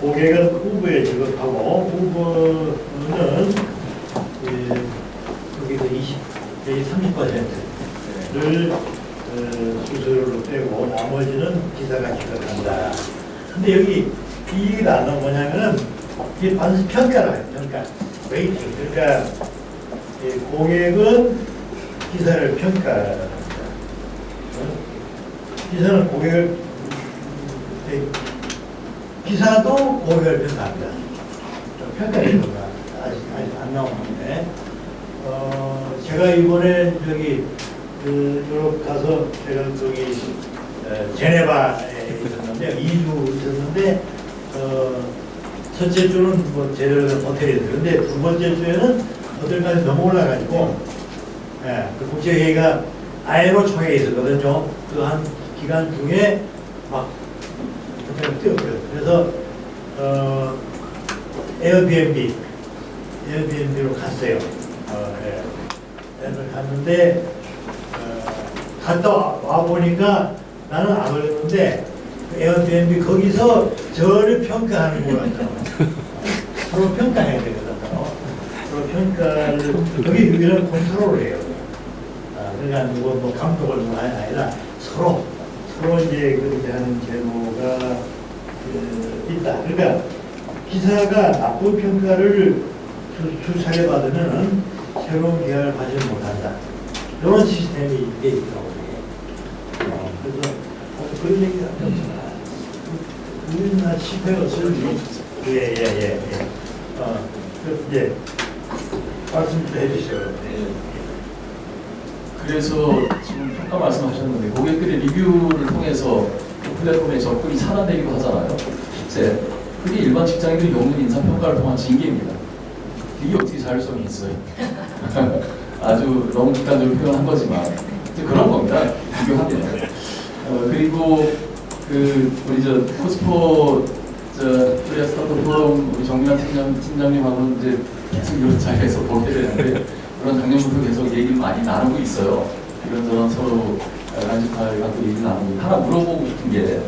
고객은 우버에 지급하고 우버는 여기서 30%를 수수료로 빼고 나머지는 기사가 지급한다. 근데 여기 이 단어 뭐냐면은 이게 반드시 평가를 해요. 평가. 웨이팅. 그러니까 이 고객은 기사를 평가합니다. 기사는 고객을 기사도 고객을 평가합니다. 평가의 거가 아직 안 나오는데 제가 이번에 저기 유럽 가서 제가 저기 제네바에 있었는데 2주 있었는데 첫째 주는 뭐 제대로 된 호텔이었어요. 근데 두 번째 주에는 호텔까지 너무 올라가지고 예, 그 국제회의가 아에로 총회에 있었거든요. 그 한 기간 중에 막 호텔을 뛰었어요. 그래서 에어비앤비로 갔어요. 예. 에어비앤비로 갔는데 갔다 와 보니까 나는 안 걸렸는데 그 에어비앤비 거기서 저를 평가하는 거였잖아. 서로 평가해야 되거든. 서로 평가를 여기 이런 컨트롤을 해요. 그러니까 누구 뭐 감독을 누가 아니라 서로 이제 그렇게 하는 제도가 있다. 그러니까 기사가 나쁜 평가를 수차례 받으면은 새로운 기회를 가지 못한다. 이런 시스템이 돼 있다고 해요. 그래서 그런 얘기가 없잖아. 우리나라 집회가 쓸지. 예. 이제 말씀 좀 해주시죠. 그래서 지금 평가 말씀하셨는데 고객들의 리뷰를 통해서 플랫폼의 접근이 차단되기도 하잖아요. 실제 그게 일반 직장인들이 겪는 인사평가를 통한 징계입니다. 이게 어떻게 자율성이 있어요? 아주 너무 극단적으로 표현한 거지만 그런 겁니다. 비교하면. 그리고 우리 코스포 코리아 스타트업 포럼 우리 정민환 팀장님하고는 이제 계속 이런 자리에서 보게 되는데 그런 작년부터 계속 얘기를 많이 나누고 있어요. 이런저런 서로 간직할 갖고 얘기 나누고 하나 물어보고 싶은 게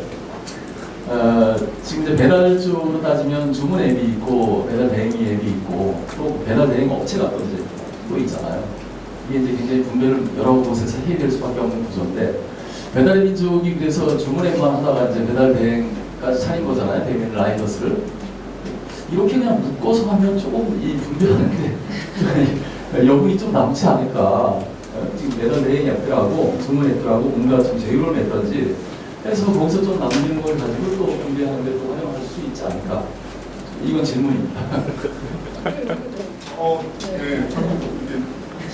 지금 이제 배달 쪽으로 따지면 주문 앱이 있고 배달 대행 앱이 있고 또 배달 대행 업체가 또 이제 또 있잖아요. 이게 이제 굉장히 분배를 여러 곳에서 해결될 수밖에 없는 구조인데 배달의 민족이 그래서 주문 앱만 하다가 이제 배달 대행까지 차린 거잖아요. 대행 라이더스를 이렇게 그냥 묶어서 하면 조금 이 분배하는데 여분이 좀 남지 않을까. 지금 배달 대행 앱들하고 주문 앱들하고 뭔가 좀 제휴를 맺든지 해서 거기서 좀 남기는 걸 가지고 또 분배하는 데 또 활용할 수 있지 않을까. 이건 질문입니다. 네, 저는 이제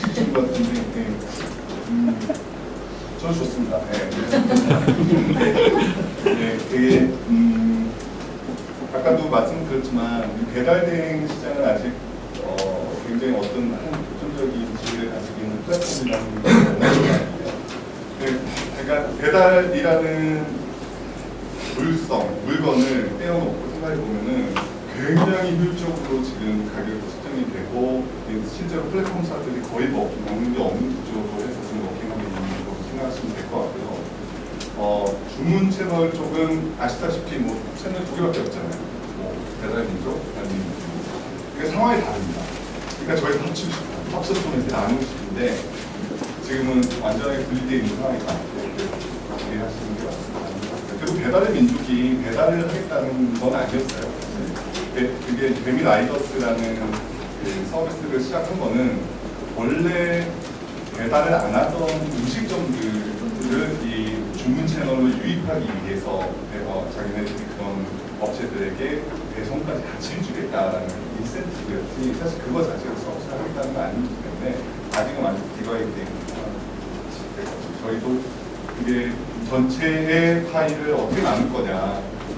주신 것 같은데, 저는 좋습니다. 네, 되게 아까도 말씀드렸지만 배달 대행 시장은 아직 굉장히 어떤 한 도전적인 지위를 가지고 있는 플랫폼이라는 게 아니에요. 그러니까 배달이라는 물건을 떼어놓고 생각해 보면은 굉장히 효율적으로 지금 가격이 측정이 되고 실제로 플랫폼사들이 거의 없는 게 없는 구조로 해서 지금 워킹하고 있는 거로 생각하시면 될 것 같고요. 주문 채널 쪽은 아시다시피 뭐 채널 2개밖에 없잖아요. 뭐 배달 민족, 아니면 그러니까 상황이 다릅니다. 그러니까 저희 합쳐서 이렇게 나누고 싶은데 지금은 완전하게 분리되어 있는 상황이다. 이해하시는 게 맞습니다. 그리고 배달의 민족이 배달을 하겠다는 건 아니었어요. 그게 배미 라이더스라는 그 서비스를 시작한 거는 원래 배달을 안 하던 음식점들을 이 주문 채널로 유입하기 위해서 자기네들이 그런 업체들에게 배송까지 같이 해주겠다라는 인센티브였지 사실 그거 자체가 서비스를 하겠다는 건 아니기 때문에 아직은 완전 디바이드된 저희도 그게 전체의 파일을 어떻게 나눌 거냐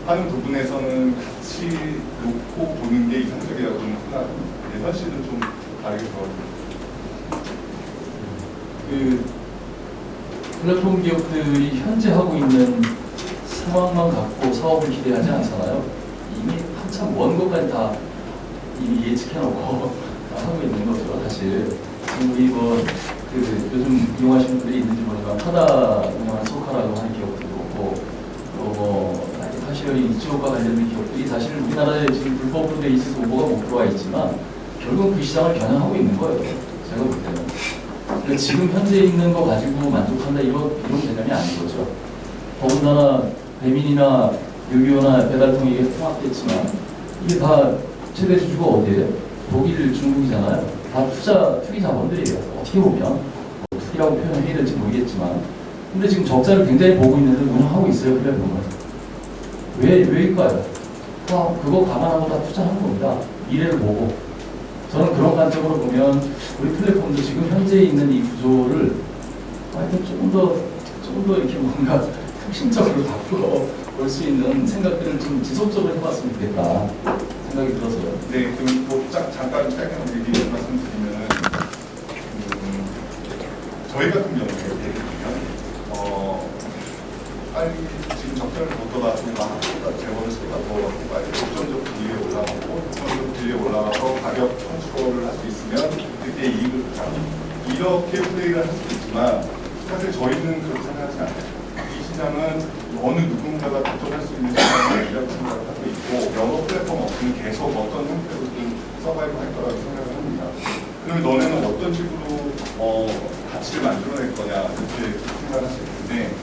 하는 부분에서는 같이 놓고 보는 게 이상적이라고 생각합니다. 현실은 좀 다르게 플랫폼 기업들이 현재 하고 있는 상황만 갖고 사업을 기대하지 않잖아요. 이미 한참 먼 것까지 다 이미 예측해놓고 다 하고 있는 거죠, 사실. 지금 우리 요즘 이용하시는 분들이 있는지 모르지만 타다 운영하는 소카라고 하는 기업들도 있고, 또 타시어리 이쪽과 관련된 기업들이 사실 우리나라에 지금 불법으로 돼 있어서 오버가 못 들어와 있지만 결국 그 시장을 겨냥하고 있는 거예요. 제가 볼 때는. 그러니까 지금 현재 있는 거 가지고 만족한다 이런 개념이 아닌 거죠. 더군다나 배민이나 요기요나 배달통이 이게 통합됐지만 이게 다 최대 주주가 어디예요? 독일, 중국이잖아요. 다 투기 자본들이에요. 어떻게 보면 투기라고 표현해야 될지 모르겠지만, 근데 지금 적자를 굉장히 보고 있는데 운영하고 있어요, 플랫폼을. 왜일까요? 그거 감안하고 다 투자하는 겁니다. 미래를 보고. 저는 그런 관점으로 보면 우리 플랫폼도 지금 현재 있는 이 구조를 하여튼 조금 더 이렇게 뭔가 혁신적으로 바꾸어 볼 수 있는 생각들을 좀 지속적으로 해봤으면 좋겠다 생각이 들어서요. 네, 그럼 잠깐 짧게 말씀드리면 저희 같은 경우에 예를 들면 빨리 지금 적자를 못 떠가지고 막 재원을 쏟아서 독점적 분위기에 올라가고 독점적 분위기에 올라가서 가격 컨트롤을 할 수 있으면 그때 이익을 보자. 이렇게 플레이를 할 수 있지만 사실 저희는 그렇게 생각하지 않아요. 이 시장은 어느 누군가가 독점할 수 있는 시장이라고 생각을 하고 있고 영어 플랫폼 없이는 계속 어떤 형태로든 서바이브 할 거라고 생각을 합니다. 그러면 너네는 어떤 식으로 가치를 만들어낼 거냐 이렇게 생각할 수 있는데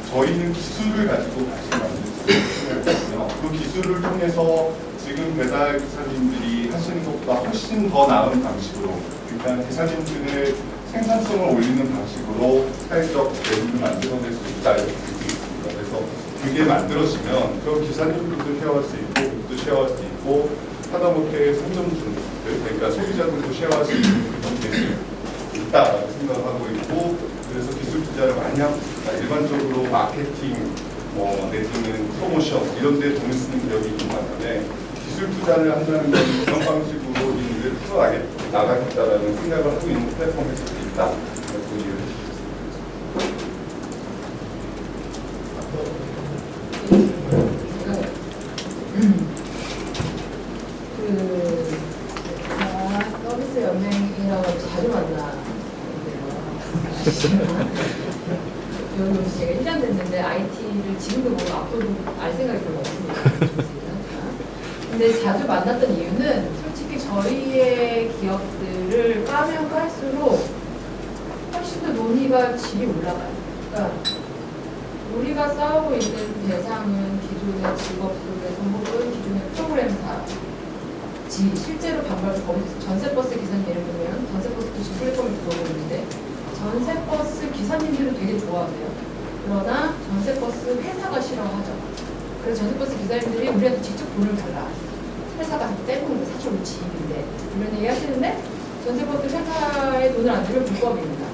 저희는 기술을 가지고 가치를 만들 수 있는 생각을 하고요. 그 기술을 통해서 지금 배달 기사님들이 하시는 것보다 훨씬 더 나은 방식으로 그러니까 기사님들의 생산성을 올리는 방식으로 사회적 내용을 만들어낼 수 있다 이렇게 볼수 있습니다. 그래서 그게 만들어지면 그 기사님들도 쉐어할 수 있고 우리도 쉐어할 수 있고 하다못해 상점주들 그러니까 소비자들도 쉐어할 수 있는 그런 게 있다라고 생각하고 있고 그래서 기술 투자를 많이 하고 있습니다. 일반적으로 마케팅 내지는 프로모션 이런 데 돈을 쓰는 기업이 있는 반면에 기술 투자를 한다는 건 그런 방식으로 이 일을 풀어나가겠다라는 생각을 하고 있는 플랫폼일 수도 있다. 그렇게 이해를 서비스 연맹이라고 자주 여기 오시 제가 1년 됐는데 IT를 지금도 보고 앞으로도 알 생각이 별로 없습니다. 근데 자주 만났던 이유는 솔직히 저희의 기업들을 까면 깔수록 훨씬 더 논의가 질이 올라가요. 그러니까 우리가 싸우고 있는 대상은 기존의 직업 속의 정보권, 기존의 프로그램사, 실제로 거기서 전세버스 기사님 예를 들면 전세버스도 지금 플랫폼에 들어오고 있는데 전세버스 기사님들은 되게 좋아하세요. 그러나 전세버스 회사가 싫어하죠. 그래서 전세버스 기사님들이 우리한테 직접 돈을 달라. 회사가 떼보는 게 사실 우리 지입인데 이런 얘기 하시는데 전세버스 회사에 돈을 안 주면 불법입니다.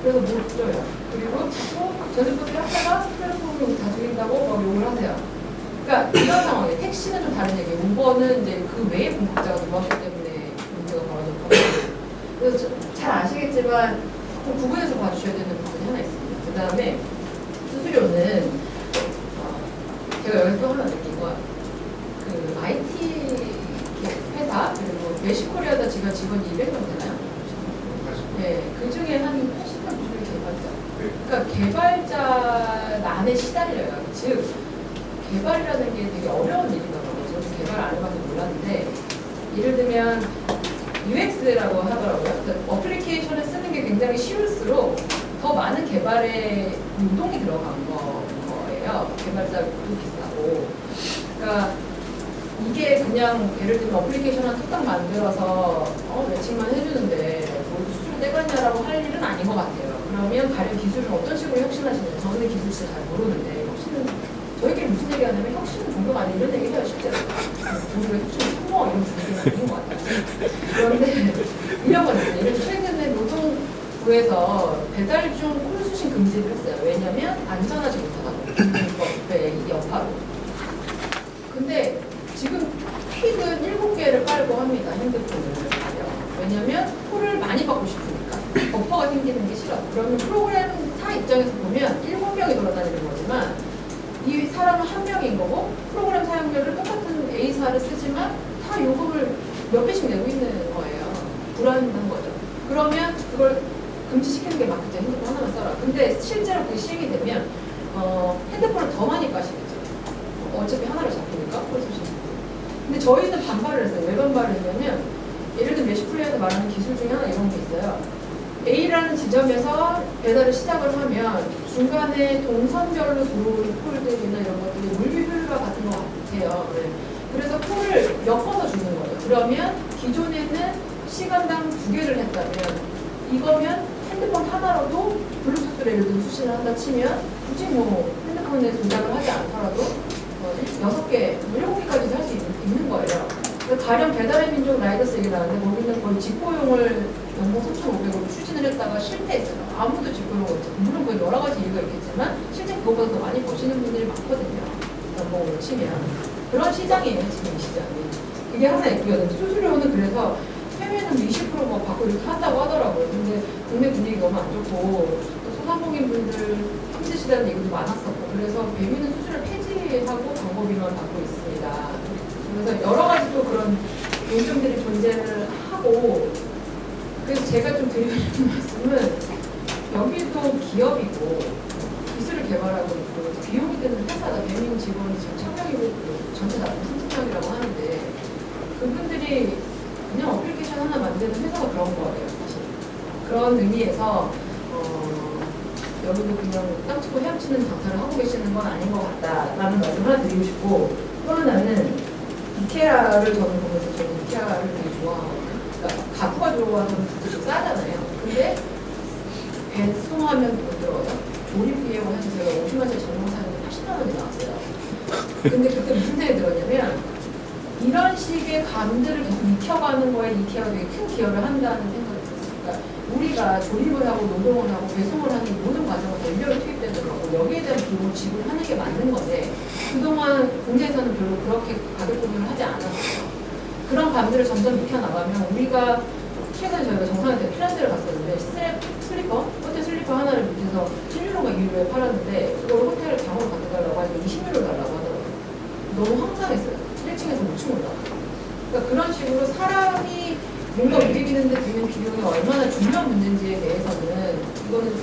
그래서 못 줘요. 그리고 자꾸 전세버스 회사가 플랫폼으로 다 줄인다고 막 욕을 하세요. 그러니까 이런 상황이에요. 택시는 좀 다른 얘기예요. 우버는 이제 그 외에 공급자가 들어왔기 때문에 문제가 벌어졌거든요. 그래서 잘 아시겠지만 좀 구분해서 봐주셔야 되는 부분이 하나 있습니다. 그 다음에 수수료는 제가 여기서 또 하나 느낀 건 그 IT 회사 그리고 메시코리아다 지금 직원이 200명 되나요? 네, 그 중에 한 80명 중에 개발자. 그러니까 개발자난에 시달려요. 즉 개발이라는 게 되게 어려운 일이더라고요. 저도 개발 안 해봐서 몰랐는데 예를 들면 UX라고 하더라고요. 그러니까 어플리케이션을 쓰는 게 굉장히 쉬울수록 더 많은 개발에 노동이 들어간 거예요. 개발자도 비싸고. 그러니까 이게 그냥 예를 들면 어플리케이션 한 뚝딱 만들어서 매칭만 해주는데 뭐 수수료 떼가냐라고 할 일은 아닌 것 같아요. 그러면 가령 기술을 어떤 식으로 혁신하시는지 저는 기술 진짜 잘 모르는데 혁신은 저희끼리 무슨 얘기 하냐면 혁신은 종교가 아닌 이런 얘기 해요 실제로. 종교가 혁신은 성공 이런 분위기는 아닌 것 같아요. 그런데 이런 거죠. 예를 들어 최근에 노동부에서 배달 중 콜수신 금지를 했어요. 왜냐면 안전하지 못하다고. 불법의 이 여파로. 근데 지금 퀵은 7개를 깔고 합니다. 핸드폰을 가려. 왜냐면 콜을 많이 받고 싶으니까. 버퍼가 생기는 게 싫어. 그러면 프로그램 타 입장에서 보면 7명이 돌아다니는 거지만 이 사람은 한 명인 거고 프로그램 사용료를 똑같은 A사를 쓰지만 다 요금을 몇 배씩 내고 있는 거예요. 불안한 거죠. 그러면 그걸 금지시키는 게 맞겠죠. 핸드폰 하나만 써라. 근데 실제로 그게 시행이 되면 핸드폰을 더 많이 까시겠죠. 어차피 하나로 잡히니까. 근데 저희는 반발을 했어요. 왜 반발을 했냐면 예를 들면 메시플레이에서 말하는 기술 중에 하나 이런 게 있어요. A라는 지점에서 배달을 시작을 하면 중간에 동선별로 들어오는 콜들이나 이런 것들이 물비효율과 같은 것 같아요. 네. 그래서 콜을 엮어서 주는 거예요. 그러면 기존에는 시간당 2개를 했다면 이거면 핸드폰 하나로도 블루투스를 예를 들어 수신을 한다 치면 굳이 뭐 핸드폰에 조작을 하지 않더라도 6개, 7개까지도 할 수 있는 거예요. 가령 배달의 민족 라이더스 얘기 나왔는데 거기는 거의 직보용을 연봉 3,500으로 추진을 했다가 실패했어요. 아무도 직보용 없죠. 물론 그 여러 가지 이유가 있겠지만 실제 그거보다 더 많이 버시는 분들이 많거든요. 연봉으로 치면. 그런 시장이에요, 지금 이 시장이. 이게 하나 있고요. 수수료는 그래서 해외는 20%뭐 받고 이렇게 한다고 하더라고요. 근데 국내 분위기 너무 안 좋고 또 소상공인 분들 힘드시다는 얘기도 많았었고 그래서 배미는 수수료 폐지하고 광고비만 받고 있습니다. 그래서 여러 가지 또 그런 요점들이 존재를 하고 그래서 제가 좀 드리고 싶은 말씀은 여기도 기업이고 기술을 개발하고 있고 비용이 드는 회사다. 배민 직원이 지금 1,000명이고 전체 다 30명이라고 하는데 그분들이 그냥 어플리케이션 하나 만드는 회사가 그런 거예요. 사실 그런 의미에서 여기도 그냥 땅치고 헤엄치는 장사를 하고 계시는 건 아닌 것 같다라는 말씀을 하나 드리고 싶고 또 하나는 이케아를 저는 보면서 저는 이케아를 되게 좋아하거든요. 그러니까 가구가 좋아하는 분들이 싸잖아요. 근데 배송하면 못 들어가요. 조립비하고 해서 제가 50만짜리 전용 사는데 80만 원이 나왔어요. 근데 그때 무슨 생각이 들었냐면 이런 식의 감들을 계속 익혀가는 거에 이케아가 되게 큰 기여를 한다는 생각이 들었어요. 그러니까 우리가 조립을 하고 노동을 하고 배송을 하는 모든 과정에서 인력이 투입되는 거고 여기에 대한 비용을 지불하는 게 맞는 건데 그동안 공제에서는 별로 그렇게 가격 조정을 하지 않았어요. 그런 감들을 점점 익혀나가면 우리가 최근에 저희가 정상한테 피란스를 갔었는데 슬리퍼? 호텔 슬리퍼 하나를 밑에서 7유로가 2유로에 팔았는데 그걸 호텔 방으로 가져가려고 하니까 20유로 달라고 하더라고요. 너무 황당했어요. 1층에서 5층 올라가요. 그러니까 그런 식으로 사람이 뭔가 움직이는데 드는 비용이 얼마나 중요한 문제인지에 대해서는 이거는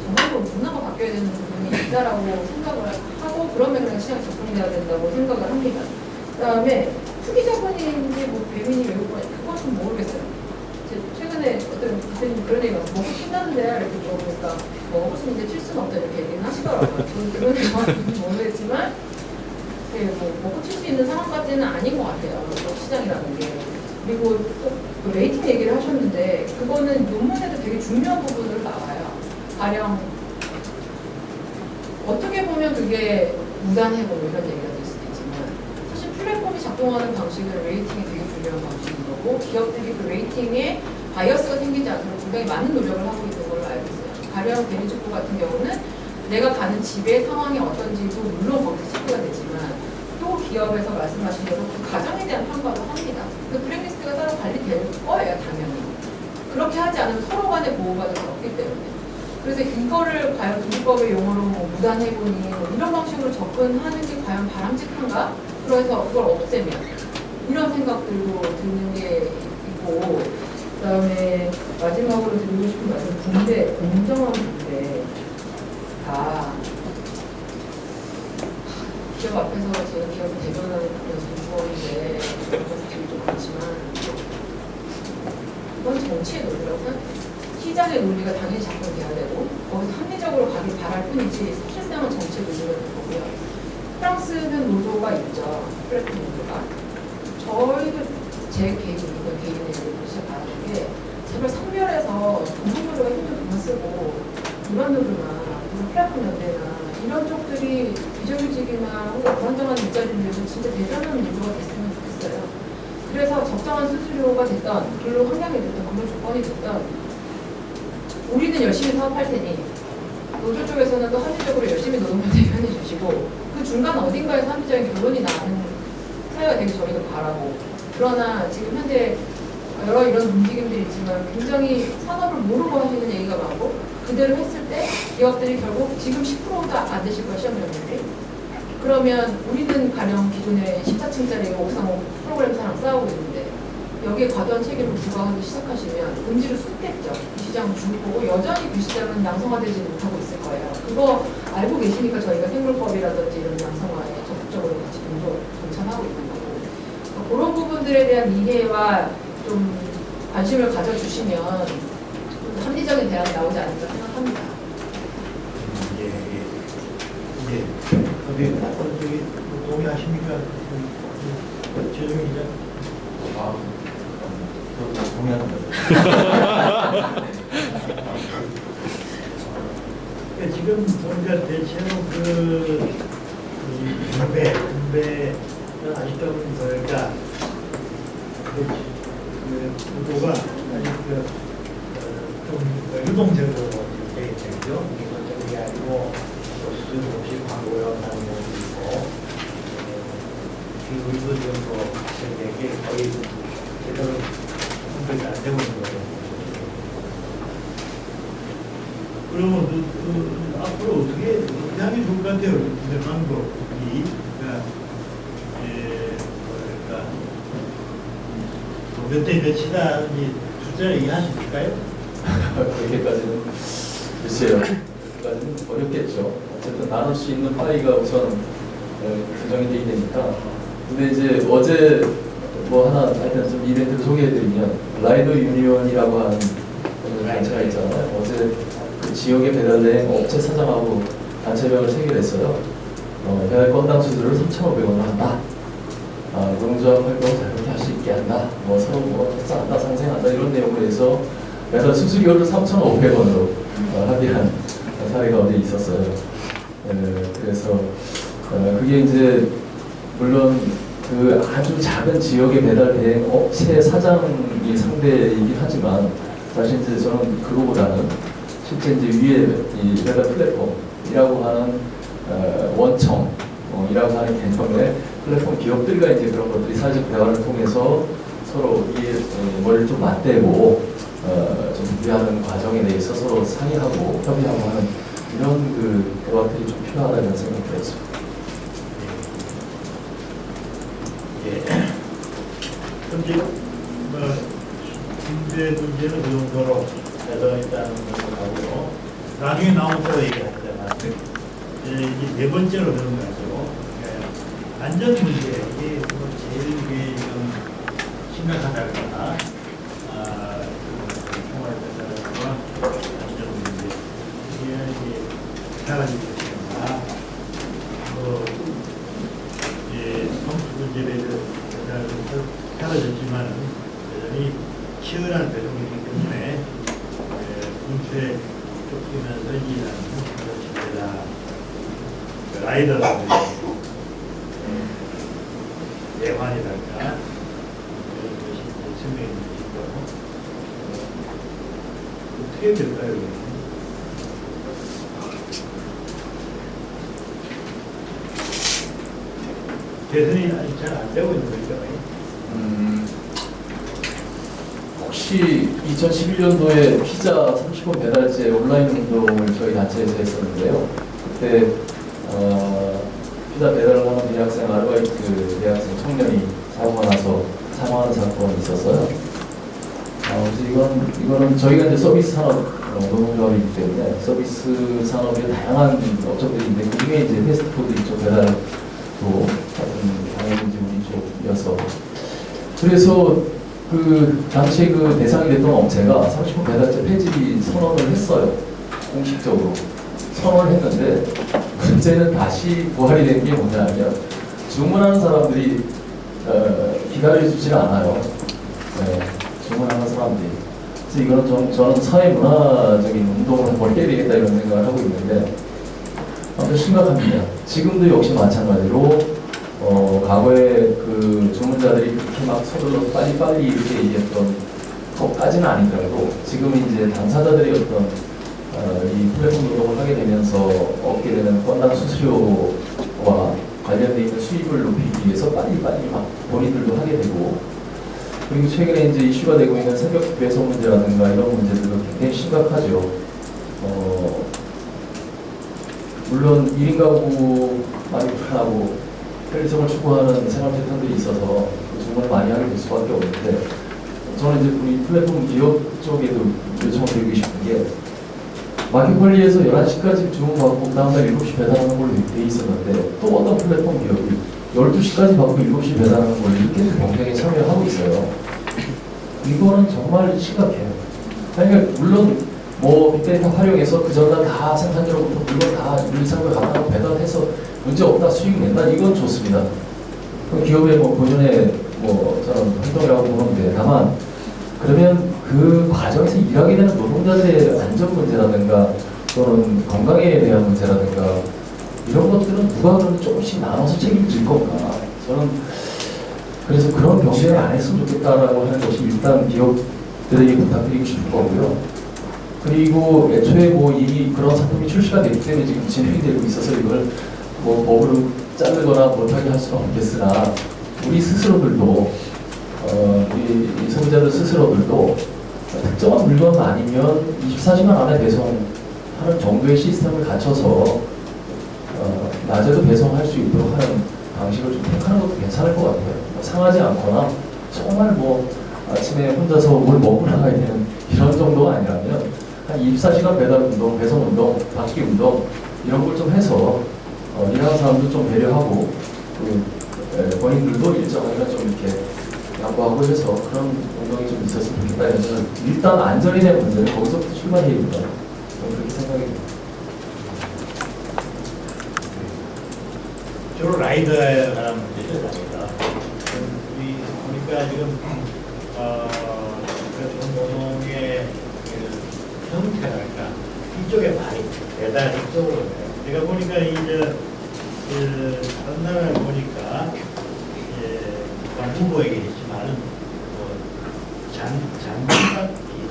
전반적으로 문화가 바뀌어야 되는 부분이 있다라고 생각을 하고 그러면 그냥 시장이 접근돼야 된다고 생각을 합니다. 그 다음에 투기 자본인지 뭐 배민이 외국어니 그건 좀 모르겠어요. 최근에 어떤 대표님 그런 얘기가 먹고 신나는데 이렇게 물어보니까 먹었으면 이제 칠 수는 없다 이렇게 얘기는 하시더라고요. 저는 그런 얘기는 모르겠지만 뭐 먹고 칠 수 있는 상황까지는 아닌 것 같아요. 시장이라는 게. 그리고 또 레이팅 얘기를 하셨는데 그거는 논문에도 되게 중요한 부분으로 나와요. 가령 어떻게 보면 그게 무단해고 이런 얘기가 될 수도 있지만 사실 플랫폼이 작동하는 방식은 레이팅이 되게 중요한 방식인 거고 기업들이 그 레이팅에 바이어스가 생기지 않도록 굉장히 많은 노력을 하고 있는 걸로 알고 있어요. 가령 대리주부 같은 경우는 내가 가는 집의 상황이 어떤지도 물론 거기서 체크가 되지만 또 기업에서 말씀하신 대로 그 가정에 대한 평가도 합니다. 그 블랙리스트가 따로 관리될 거예요, 당연히. 그렇게 하지 않으면 서로 간의 보호받을 수 없기 때문에. 그래서 이거를 과연 도지법의 용어로 뭐 무단해고니 뭐 이런 방식으로 접근하는 게 과연 바람직한가? 그래서 그걸 없애면 이런 생각들도 드는 게 있고 그 다음에 마지막으로 드리고 싶은 말씀 군대, 공정한 군대가 기업 앞에서 제가 기업을 대변하는 그런 무거운데 좀 그렇지만 이건 정치의 논리라고 생각해요. 시장의 논리가 당연히 작동돼야 되고 거기서 합리적으로 가길 바랄 뿐이지 사실상은 정치의 논리가 될 거고요. 프랑스는 노조가 있죠. 플랫폼 노조가. 저희도 제 개인의 의견을 바라는 게 제발 선별해서 공동노조가 힘을 그만 쓰고 일반노조나 무슨 플랫폼 연대나 이런 쪽들이 비정규직이나 혹은 불안정한 일자리들에서 진짜 대단한 노조가 됐으면 좋겠어요. 그래서 적정한 수수료가 됐던 근로 환경이 됐던 근로 조건이 됐던 우리는 열심히 사업할 테니 노조 쪽에서는 또 합리적으로 열심히 노동을 대변해 주시고 그 중간 어딘가에서 합리적인 결론이 나는 사회가 되길 저희도 바라고 그러나 지금 현재 여러 이런 움직임들이 있지만 굉장히 산업을 모르고 하시는 얘기가 많고 그대로 했을 때 기업들이 결국 지금 10%도 안 되실 거예요, 시험연령들이. 그러면 우리는 가령 기존에 14층짜리 옥상 프로그램사랑 싸우고 있는데 여기에 과도한 책임을 부과하기 시작하시면 본질을 쏟겠죠. 이 시장은 죽을 거고 여전히 그 시장은 양성화되지 못하고 있을 거예요. 그거 알고 계시니까 저희가 생물법이라든지 이런 양성화에 적극적으로 같이 동참하고 있는 거고, 그런 부분들에 대한 이해와 좀 관심을 가져주시면 합리적인 대안이 나오지 않을까 생각합니다. 예. 저기 동의하십니까? 최종 기자. 동의합니다. 지금 우리가 대체로 분배는 아직도 뭐랄까 구도가 아직 좀 유동적으로 되어 있죠. 이게 아니고 수준 없이 광고용하는 경우도 있고 의도적으로 되게 거의 제대로 분배가 안 되고 있는 거죠. 그러면 앞으로 어떻게 하면 좋을 것 같아요? 이제 방법이 뭐랄까 몇 대 몇이다 이 숫자를 얘기할 수 있을까요? 그렇게까지는 글쎄요. 그렇게까지는 어렵겠죠. 어쨌든 나눌 수 있는 파이가 우선 규정이 되어 있으니까. 근데 이제 어제 뭐 하나 하여튼 좀 이벤트를 소개해드리면 라이더 유니온이라고 하는 단체가 있잖아요. 어제 그 지역에 배달된 업체 사장하고 단체명을 체결했어요. 배달 건당 수수료를 3,500원을 한다. 노동조합 활동을 자유롭게 할 수 있게 한다. 뭐 서로 뭐 쌓다 상생한다 이런 내용으로 해서 배달 수수료를 3,500원으로 합의한 사례가 어디 있었어요. 그래서 그게 이제 물론 그 아주 작은 지역에 배달된 업체 사장이 상대이긴 하지만 사실 이제 저는 그거보다는 실제 이제 위에 이 배달 플랫폼이라고 하는 원청이라고 하는 개념의 플랫폼 기업들과 이제 그런 것들이 사회적 대화를 통해서 서로 이 머리를 좀 맞대고 좀 준비하는 과정에 대해서 서로 상의하고 협의하고 하는 이런 그 대화들이 좀 필요하다는 생각이 들었습니다. 예. 그럼 지금 군대 문제는 그 정도로 해서 일단 넘어가고요. 나중에 나오면 또 얘기하잖아. 이제 네 번째로 넘어가죠. 안전 문제, 이게 뭐 제일 이게 좀 심각하다거나, 총알배달과 안전 문제, 이게 이제 사라지고 있습니다. 이제 성수문제를 사라졌지만 여전히 치열한 배송이기 때문에 군수에 쫓기면서 일하는 그렇습니다. 라이더라든지 예환이랄까 이런 것이 증명이 있고 어떻게 될까요? 개선이 아직 잘 안 되고 있는 거죠. 혹시 2011년도에 피자 30분 배달제 온라인 운동을 저희 단체에서 했었는데요. 그때 피자 배달을 하는 대학생 아르바이트 대학생 청년이 사망하는 사건이 있었어요. 그래서 이거는 저희가 이제 서비스 산업 노동조합이기 때문에 서비스 산업의 다양한 업종들이 있는데 그 중에 이제 패스트푸드 이쪽 배달도 당연히 우리 쪽이어서 그래서 그 당시 그 대상이 됐던 업체가 30분 배달제 폐지 선언을 했어요. 공식적으로 선언을 했는데 문제는 다시 부활이 된 게 뭐냐면 주문하는 사람들이 기다려주질 않아요. 주문하는 사람들이. 그래서 이거는 저는 사회문화적인 운동을 한번 해야 되겠다 이런 생각을 하고 있는데 아무튼 심각합니다. 지금도 역시 마찬가지로 과거에 그 주문자들이 그렇게 막 서둘러 빨리빨리 이렇게 얘기했던 것까지는 아니더라도 지금 이제 당사자들이 어떤 이 플랫폼 노동을 하게 되면서 얻게 되는 건당 수수료와 관련돼 있는 수입을 높이기 위해서 빨리빨리 막 본인들도 하게 되고 그리고 최근에 이제 이슈가 되고 있는 새벽 배송 문제라든가 이런 문제들도 굉장히 심각하죠. 물론 1인 가구 많이 불편하고 편리성을 추구하는 생활 패턴들이 있어서 정말 많이 하게 될 수밖에 없는데, 저는 이제 우리 플랫폼 기업 쪽에도 요청을 드리고 싶은 게, 마켓컬리에서 11시까지 주문받고 그 다음날 7시 배달하는 걸로 돼 있었는데, 또 어떤 플랫폼 기업이 12시까지 받고 7시 배달하는 걸 이렇게 경쟁에 참여하고 있어요. 이거는 정말 심각해요. 그러니까 물론 뭐 빅데이터 활용해서 그 전날 다 생산자로부터 물건 다 물리창고에 갖다 놓고 배달해서 문제 없다, 수익 낸다, 이건 좋습니다. 기업의 뭐 본연의 뭐 저는 활동이라고 보는데, 다만 그러면 그 과정에서 일하게 되는 노동자들의 안전 문제라든가 또는 건강에 대한 문제라든가 이런 것들은 누가 그러면 조금씩 나눠서 책임질 건가? 저는 그래서 그런 경쟁을 안 했으면 좋겠다라고 하는 것이 일단 기업들에게 부탁드리고 싶은 거고요. 그리고 애초에 뭐 이미 그런 상품이 출시가 됐기 때문에 지금 진행이 되고 있어서 이걸 뭐 법으로 자르거나 못하게 할 수는 없겠으나, 우리 스스로들도 이 소비자들 스스로들도 특정한 물건 아니면 24시간 안에 배송하는 정도의 시스템을 갖춰서 낮에도 배송할 수 있도록 하는 방식을 좀 택하는 것도 괜찮을 것 같아요. 상하지 않거나 정말 뭐 아침에 혼자서 뭘 먹고 나가야 되는 이런 정도가 아니라면 한 24시간 배달 운동, 배송 운동, 바퀴 운동 이런 걸 좀 해서 일하는 사람도 좀 배려하고 그 본인들도 일정하게 좀 이렇게 양보하고 해서 그런 운동이 좀 있었으면 좋겠다. 그래서 일단 안전에 대한 문제는 거기서부터 출발해야 된다. 저는 그렇게 생각이 듭니다. 주로 라이더에 관한 문제죠, 라이더. 우리 보니까 지금 노동의 그 형태랄까 이쪽에 많이 배달 이쪽으로 해요. 제가 보니까 이제 다른 나라를 보니까 후보에게 있지만은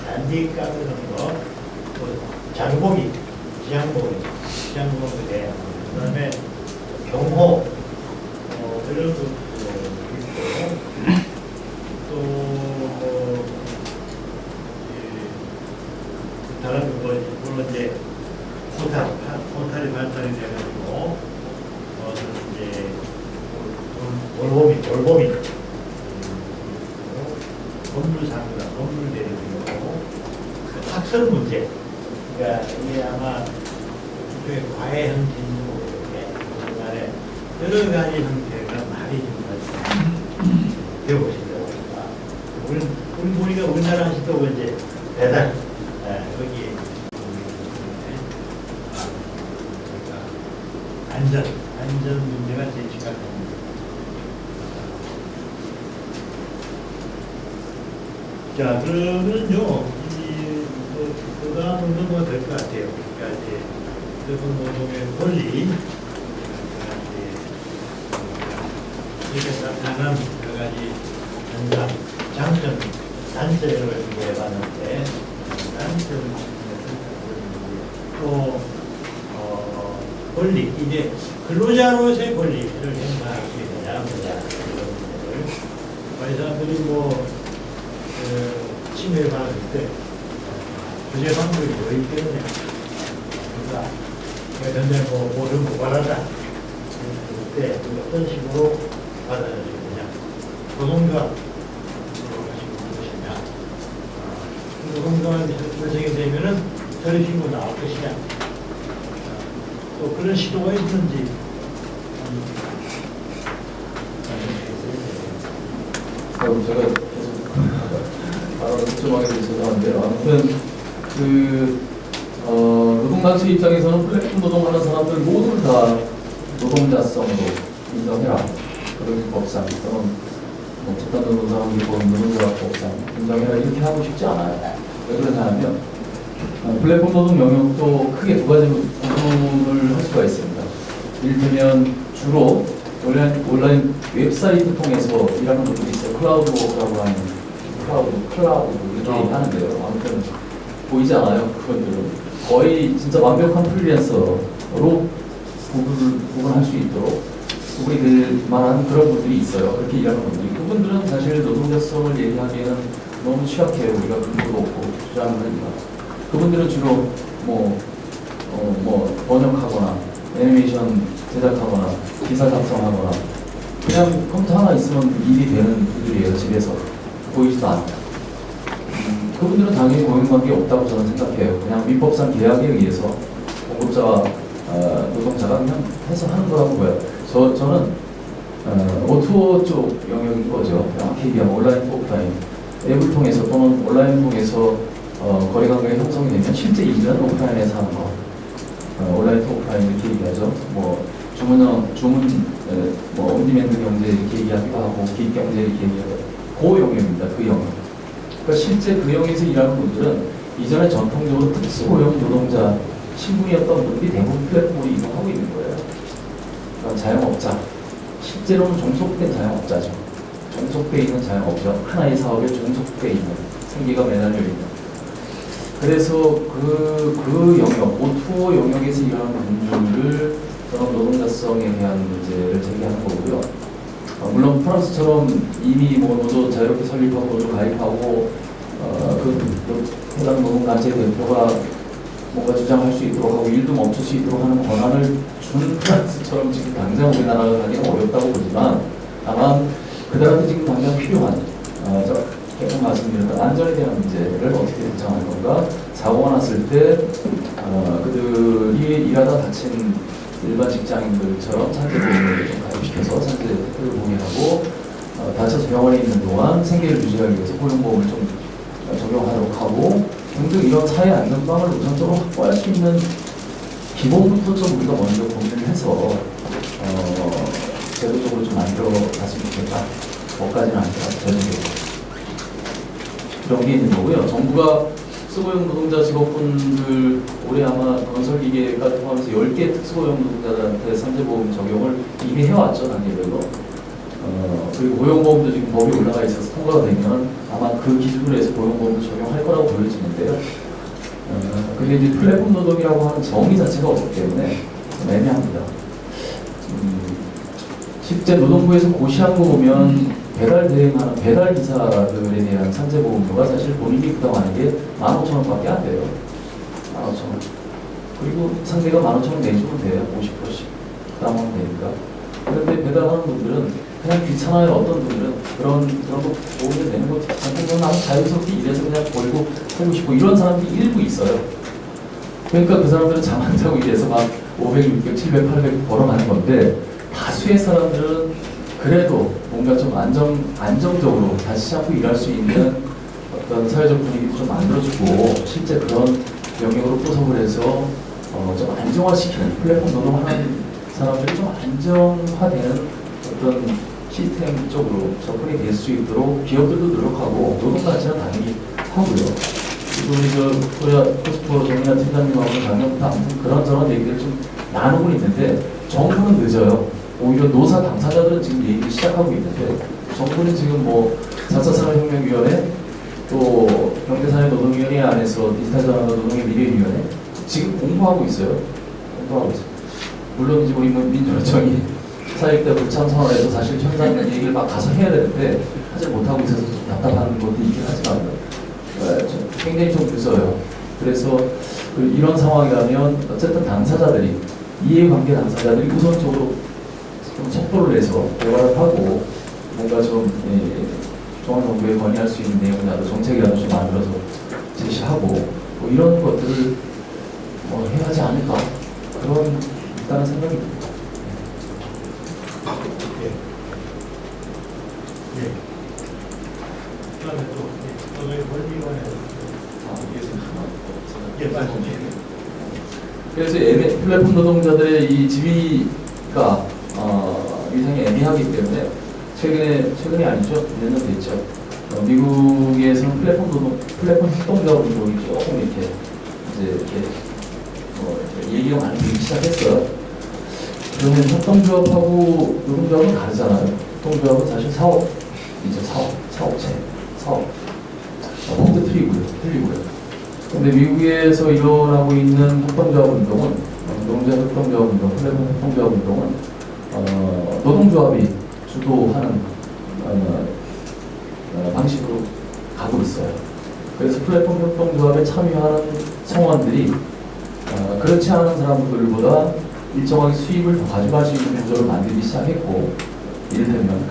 잔디 깎는 거, 장고기, 지향고기 대, 그다음에 경호 이런 것도 있고, 또 다른 물론 이제 포탈이 발달이 돼가지고 이제 돌봄이 건물상가, 건물 내리고 학설 문제. 그러니까 이게 아마 이쪽에 과외 형태인지고 이렇게 중간에 여러 가지 형태가 많이 좀 되고 있습니다. 우리 보니까 우리나라 한식도 이제 배달 여기 안전 문제가 제일 심각합니다. 자, 그러면요, 그 다음은 뭐가 될 것 같아요. 그러니까 이제 여성 노동의 권리, 이렇게 나타난 여러 가지 현상, 장점, 단점을 얘기해봤는데, 단점, 또 권리, 이제 근로자로서의 권리를 행사할 수 있느냐, 많은 사람들이 침해를 받을 때 규제 방법이 뭐이기 때문에 그러니까 현재 뭐를 고발하다 그럴 때 어떤 식으로 받아들일 거냐, 노동조합 가지고 무엇이냐, 노동조합이 결정이 되면은 처리 신고 나올 것이냐, 또 그런 시도가 있는지 제가 계속 발언을 걱정하게 돼서 하는데요. 아무튼 노동단체 입장에서는 플랫폼 노동하는 사람들 모두 다 노동자성으로 인정해라. 노동법상 또는 집단 노동사업이 보는 노동조합법상 인정해라, 이렇게 하고 싶지 않아요. 왜 그러냐 하면 플랫폼 노동 영역도 크게 두 가지로 구분을 할 수가 있습니다. 이를테면 주로 온라인 웹사이트 통해서 일하는 분들이 있어요. 클라우드라고 하는 클라우드 이렇게 하는데요. 아무튼 보이지 않아요. 그분들은 거의 진짜 완벽한 프리랜서로 구분할 수 있도록 구분이 될 만한 그런 분들이 있어요. 그렇게 일하는 분들이. 그분들은 사실 노동자성을 얘기하기에는 너무 취약해요. 우리가 근거도 없고 주장을 하니까. 그분들은 주로 뭐 뭐 번역하거나 애니메이션 제작하거나 기사 작성하거나 그냥 컴퓨터 하나 있으면 일이 되는 분들이에요. 집에서 보이지도 않아요. 그분들은 당연히 고용관계 없다고 저는 생각해요. 그냥 민법상 계약에 의해서 공급자와 노동자가 그냥 해서 하는 거라고 봐요. 저는 O2O 쪽 영역인 거죠. 정확히 얘기하면 온라인 또 오프라인 앱을 통해서 또는 온라인 통해서 거래관계가 형성이 되면 실제 일은 오프라인에서 하는 거. 온라인 또 오프라인 이렇게 얘기하죠. 뭐 뭐 온디맨드 경제 이렇게 얘기하기도 하고 기획 경제 이렇게 얘기하고 그 영역입니다. 그 영역. 그러니까 실제 그 영역에서 일하는 분들은 이전에 전통적으로 특수고용 노동자 신분이었던 분들이 대부분 플랫폼으로 이동하고 있는 거예요. 그러니까 자영업자. 실제로는 종속된 자영업자죠. 종속돼 있는 자영업자. 하나의 사업에 종속돼 있는 생계가 매달려 있는. 그래서 그 영역, O2O 영역에서 일하는 분들을 저는 노동자성에 대한 문제를 제기하는 거고요. 물론 프랑스처럼 이미 뭐 노조 자유롭게 설립하고 노조 가입하고 해당 노동단체 대표가 뭔가 주장할 수 있도록 하고 일도 멈출 수 있도록 하는 권한을 준 프랑스처럼 지금 당장 우리나라가 가기는 어렵다고 보지만 다만 그들한테 지금 당장 필요한 계속 말씀드렸던 안전에 대한 문제를 어떻게 대처할 건가. 사고가 났을 때 그들이 일하다 다친 일반 직장인들처럼 산재보험을 좀 가입시켜서 산재를 보게 하고 다쳐서 병원에 있는 동안 생계를 유지하기 위해서 고용보험을 좀 적용하도록 하고 등등 이런 사회 안전망을 우선적으로 확보할 수 있는 기본부터 좀 우리가 먼저 고민을 해서 제도적으로 좀 만들어 갔으면 좋겠다. 뭐까지는 아니라 전적으로 그런 게 있는 거고요. 정부가 특수고용 노동자 직업분들 올해 아마 건설기계까지 포함해서 10개 특수고용 노동자들한테 산재보험 적용을 이미 해왔죠. 단계별로. 그리고 고용보험도 지금 법이 올라가 있어서 통과가 되면 아마 그 기준으로 해서 고용보험도 적용할 거라고 보여지는데요. 그게 이제 플랫폼 노동이라고 하는 정의 자체가 없기 때문에 좀 애매합니다. 실제 노동부에서 고시한 거 보면 배달 대행하는 배달 기사들에 대한 산재보험료가 사실 본인이 부담하는 게 15,000원밖에 안 돼요. 15,000원. 그리고 상대가 15,000원 내주면 돼요. 50%씩 부담하면 되니까. 그런데 배달하는 분들은 그냥 귀찮아요. 어떤 분들은 그런 거 보험료 내는 것도 귀찮고 나는 자유스럽게 일해서 그냥 벌고 하고 싶고 이런 사람들이 일부 있어요. 그러니까 그 사람들은 잠 안 자고 일해서 막 500, 600, 700, 800 벌어가는 건데 다수의 사람들은 그래도 뭔가 좀 안정적으로 다시 잡고 일할 수 있는 어떤 사회적 분위기도 좀 만들어주고 실제 그런 영역으로 포섭을 해서 좀 안정화시키는 플랫폼 노동하는 사람들이 좀 안정화되는 어떤 시스템 쪽으로 접근이 될 수 있도록 기업들도 노력하고 노동단체는 당연히 하고요. 그리고 우리 코리아 코스포 정민아 팀장님하고 작년부터 아무튼 그런저런 얘기를 좀 나누고 있는데 정부는 늦어요. 오히려 노사 당사자들은 지금 얘기를 시작하고 있는데 정부는 지금 뭐 4차 산업혁명위원회 또 경제사회노동위원회 안에서 디지털전환과 노동의 미래위원회 지금 공부하고 있어요. 물론 이제 우리 민주노총이 사회적 불참선언에서 사실 현장 얘기를 막 가서 해야 되는데 하지 못하고 있어서 좀 답답한 것도 있긴 하지만 굉장히 좀 늦어요. 그래서 이런 상황이라면 어쨌든 당사자들이 이해관계 당사자들이 우선적으로 좀 속도를 내서 대화를 하고 뭔가 좀 중앙정부에 건의할 수 있는 내용이라도 정책이라도 좀 만들어서 제시하고 뭐 이런 것들을 해야 하지 않을까 그런 일단은 생각이 듭니다. 네. 그다음에 또 노동의 권리위원회. 예, 맞습니다. 그래서 플랫폼 노동자들의 이 지위가 위상이 애매하기 때문에 최근이 아니죠. 몇 년 됐죠. 미국에서는 플랫폼 협동조합 운동이 조금 이렇게 얘기가 많이 되기 시작했어요. 그러면 협동조합하고 노동조합은 다르잖아요. 협동조합은 사실 사업이죠. 사업. 법도 틀리고요. 근데 미국에서 일어나고 있는 협동조합 운동은 노동자 협동조합 운동, 플랫폼 협동조합 운동은 노동조합이 주도하는 방식으로 가고 있어요. 그래서 플랫폼 협동조합에 참여하는 성원들이 그렇지 않은 사람들보다 일정하게 수입을 더 가져갈 수 있는 구조를 만들기 시작했고, 이를테면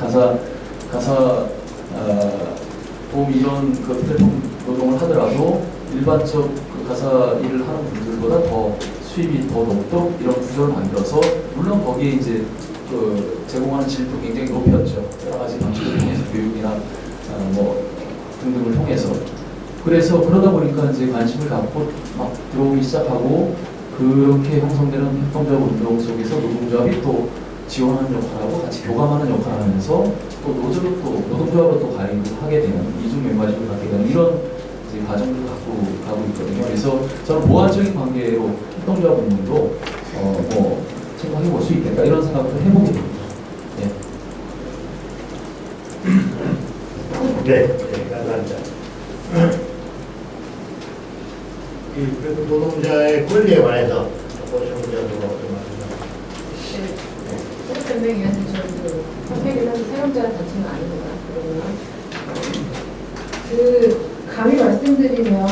도움 이전 그 플랫폼 노동을 하더라도 일반적 그 가사 일을 하는 분들보다 더 수입이 더 높도록 이런 구조를 만들어서, 물론 거기에 이제 그 제공하는 질도 굉장히 높였죠. 여러 가지 방식을 통해서 교육이나 뭐 등등을 통해서. 그래서 그러다 보니까 이제 관심을 갖고 막 들어오기 시작하고, 그렇게 형성되는 협동조합 운동 속에서 노동조합이 또 지원하는 역할하고 같이 교감하는 역할을 하면서 또 노동조합으로 또 가입을 하게 되는, 이중 멤버십을 갖게 되는 이런 이제 과정을 갖고 가고 있거든요. 그래서 저는 보완적인 관계로 협동조합 운동도 뭐 생각해 볼 수 있겠다, 이런 생각도 해보게 됩니다. 예. 네, 감사합니다. 그래도 노동자의 권리에 관해서 보충자도 산업혁명위원회 저희도 협회는 사용자 단체는 아닙니다. 그러면 그 감히 말씀드리면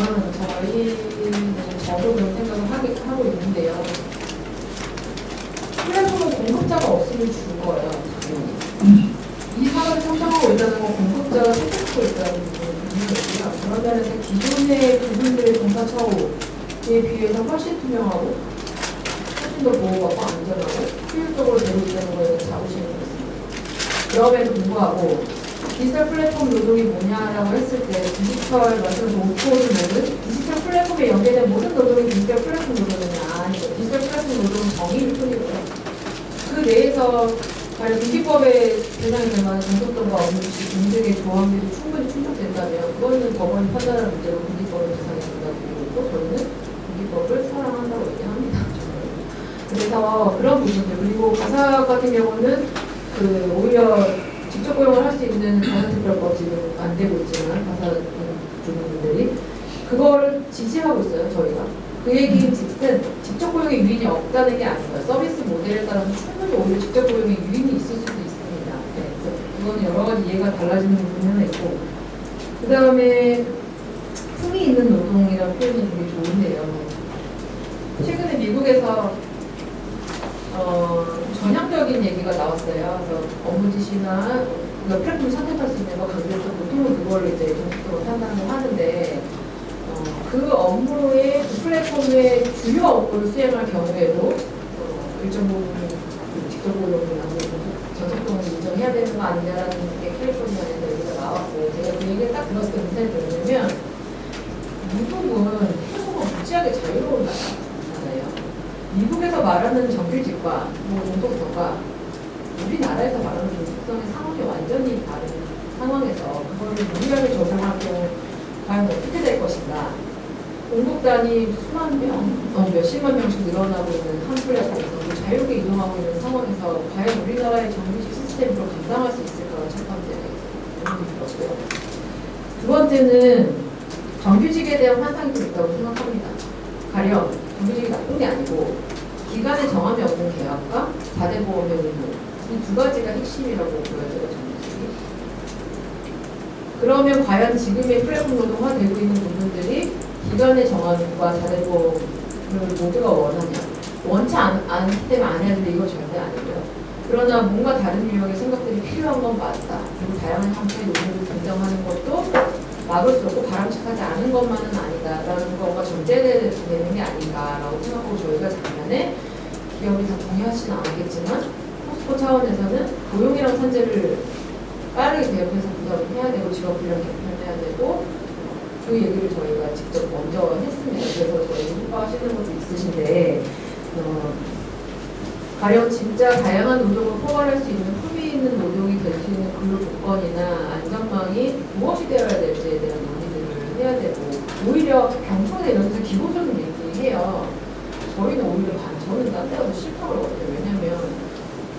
저도 그런 생각을 하고 있는데요. 플랫폼은 공급자가 없으면 죽어요. 이 사업을 성장하고 있다는 건 공급자가 선택하고 있다는 부분이거든요. 그런 면에서 기존의 부분들의 공사 처우에 비해서 훨씬 투명하고 훨씬 더 보호받고 안전하고 효율적으로 되고 있다는 거에 자부심이 있습니다. 그럼에도 불구하고 디지털 플랫폼 노동이 뭐냐라고 했을 때 디지털 말씀을 오프호는 모든 디지털 플랫폼에 연계된 모든 노동이 디지털 플랫폼 노동은 아니고 디지털 플랫폼 노동은 정의일 뿐이고요. 그 내에서 과연 공기법에 대상이 될 만한 정속성과 없는지 공직의 조항들이 충분히 충족된다면 그거는 법원이 판단하는 문제로 공기법의 대상이 된다고 보고, 저희는 공기법을 사랑한다고 얘기합니다. 그래서 그런 부분들, 그리고 가사 같은 경우는 오히려 직접 고용을 할 수 있는 가사특별법 지금 안 되고 있지만 가사 주부분들이 그거를 지지하고 있어요. 저희가 그 얘기인 즉슨 직접 고용의 유인이 없다는 게 아니고요. 서비스 모델에 따라서 충분히 오히려 직접 고용의 유인이 있을 수도 있습니다. 네, 그래서 그거는 여러 가지 이해가 달라지는 부분이 하나 있고, 그 다음에 품위 있는 노동이라는 표현이 되게 좋은데요. 최근에 미국에서 전향적인 얘기가 나왔어요. 그래서 업무 지시나 플랫폼을 선택할 수 있는 거 강조해서 보통은 그걸 이제 정식적으로 판단을 하는데, 그 업무의 그 플랫폼의 주요 업무를 수행할 경우에도 일정 부분 직접 고용이나 전속동을 인정해야 되는 거 아니냐라는 게 캘리포니아에서 얘기가 나왔고, 제가 그 얘기를 딱 들었을 때 무슨 생각이 들었냐면, 미국은 해고가 무지하게 자유로운 나라잖아요. 미국에서 말하는 정규직과 공동성과 우리나라에서 말하는 공동성의 상황이 완전히 다른 상황에서 그거를 무리하게 적용할 경우 과연 어떻게 될 것인가. 공급단이 수만 명, 몇십만 명씩 늘어나고 있는 한 플랫폼에서 자유롭게 이동하고 있는 상황에서 과연 우리나라의 정규직 시스템으로 감당할 수 있을까가 첫 번째 의문이 들었고요. 두 번째는 정규직에 대한 환상이 좀 있다고 생각합니다. 가령 정규직이 나쁜 게 아니고 기간에 정함이 없는 계약과 4대 보험의 의무, 이 두 가지가 핵심이라고 보여져요. 정규직이. 그러면 과연 지금의 플랫폼 노동화되고 있는 부분들이 기간의 정함과 4대 보험을 모두가 원하냐? 원치 않기 때문에 안 해야 되는데 이거 절대 아니고요. 그러나 뭔가 다른 유형의 생각들이 필요한 건 맞다. 그리고 다양한 형태의 노동을 긍정하는 것도 막을 수 없고 바람직하지 않은 것만은 아니다라는 거가 전제되는 게 아닌가라고 생각하고, 저희가 작년에 기업이 다 동의하지는 않았겠지만 포스코 차원에서는 고용이랑 산재를 빠르게 개혁해서 부담을 해야 되고 직업훈련 개편해야 되고, 그 얘기를 저희가 직접 먼저 했습니다. 그래서 저희 홍보하시는 것도 있으신데, 가령 진짜 다양한 노동을 포괄할 수 있는 품위 있는 노동이 될 수 있는 근로 조건이나 안전망이 무엇이 되어야 될지에 대한 논의들을 해야 되고, 오히려 경청에 여기서 기본적인 얘기해요. 저희는 오히려 저는 딴 데 가서 싫다고 그러거든요. 왜냐면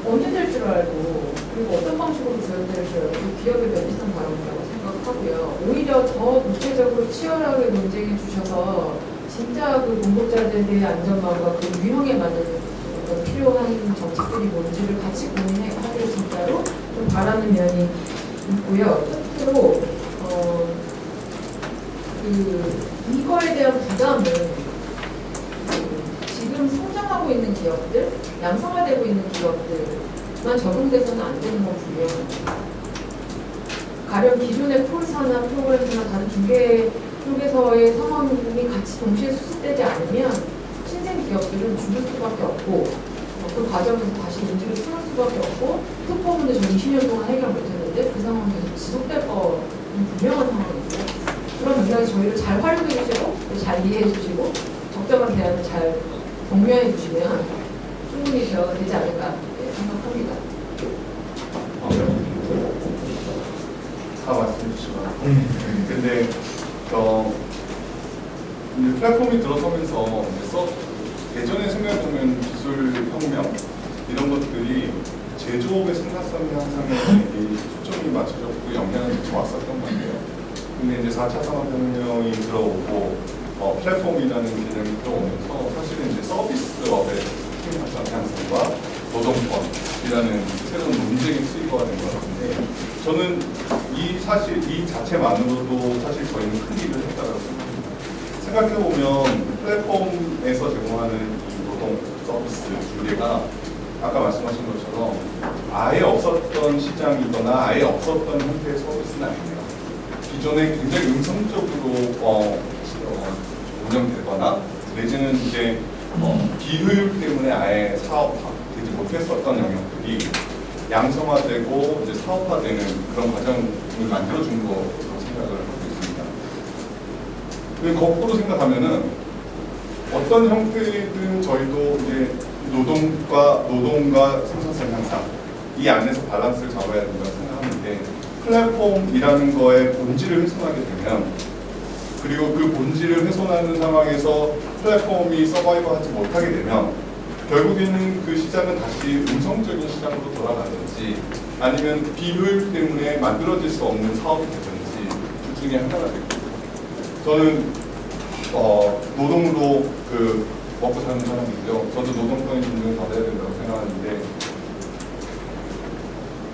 언제 될 줄 알고, 그리고 어떤 방식으로 구현될 줄 알고, 기업의 면피성 발언이라고 생각하고요. 오히려 더 구체적으로 치열하게 논쟁해 주셔서 진짜 그 공급자들의 안전망과 그 유형에 맞는 필요한 정책들이 뭔지를 같이 고민하기를 진짜로 좀 바라는 면이 있고요. 끝으로 이거에 대한 부담은 기업들, 양성화되고 있는 기업들만 적용돼서는 안 되는 건 분명합니다. 가령 기존의 콜사나 프로그램이나 다른 두 개에서의 상황이 같이 동시에 수습되지 않으면 신생 기업들은 죽을 수밖에 없고 그 과정에서 다시 인지를 숨을 수밖에 없고 특허문제 저 20년 동안 해결 못했는데 그 상황이 계속 지속될 거는 분명한 상황이고요. 그런 맥락에서 저희를 잘 활용해 주시고 잘 이해해 주시고 적정한 대안을 잘 공유해 주시면 충분히 대화가 되지 않을까 생각합니다. 다 말씀해 주시면. 근데 이제 플랫폼이 들어서면서 예전에 생각해보면 기술혁명 이런 것들이 제조업의 생산성 향상에 초점이 맞춰졌고 영향을 미쳐왔었던 것 같아요. 근데 이제 4차 산업혁명이 들어오고 플랫폼이라는 개념이 들어오면서 사실은 이제 서비스업의 생산성 향상과 노동권이라는 새로운 논쟁이 수익화가 된 것 같은데 저는 사실 이 자체만으로도 사실 저희는 큰 일을 했다고 생각합니다. 생각해보면 플랫폼에서 제공하는 이 노동 서비스 두 개가 아까 말씀하신 것처럼 아예 없었던 시장이거나 아예 없었던 형태의 서비스는 아닙니다. 기존에 굉장히 음성적으로 운영되거나 내지는 이제 비효율 때문에 아예 사업화되지 못했었던 영역들이 양성화되고 이제 사업화되는 그런 과정을 만들어준 거라고 생각을 하고 있습니다. 그리고 거꾸로 생각하면은 어떤 형태든 저희도 이제 노동과 생산성 향상 이 안에서 밸런스를 잡아야 된다고 생각하는데 플랫폼이라는 거의 본질을 훼손하게 되면 그리고 그 본질을 훼손하는 상황에서 플랫폼이 서바이브하지 못하게 되면 결국에는 그 시장은 다시 음성적인 시장으로 돌아가든지 아니면 비효율 때문에 만들어질 수 없는 사업이 되든지 둘 중에 하나가 되거든요. 저는 노동으로 먹고 사는 사람이고요. 저도 노동권의 존중을 받아야 된다고 생각하는데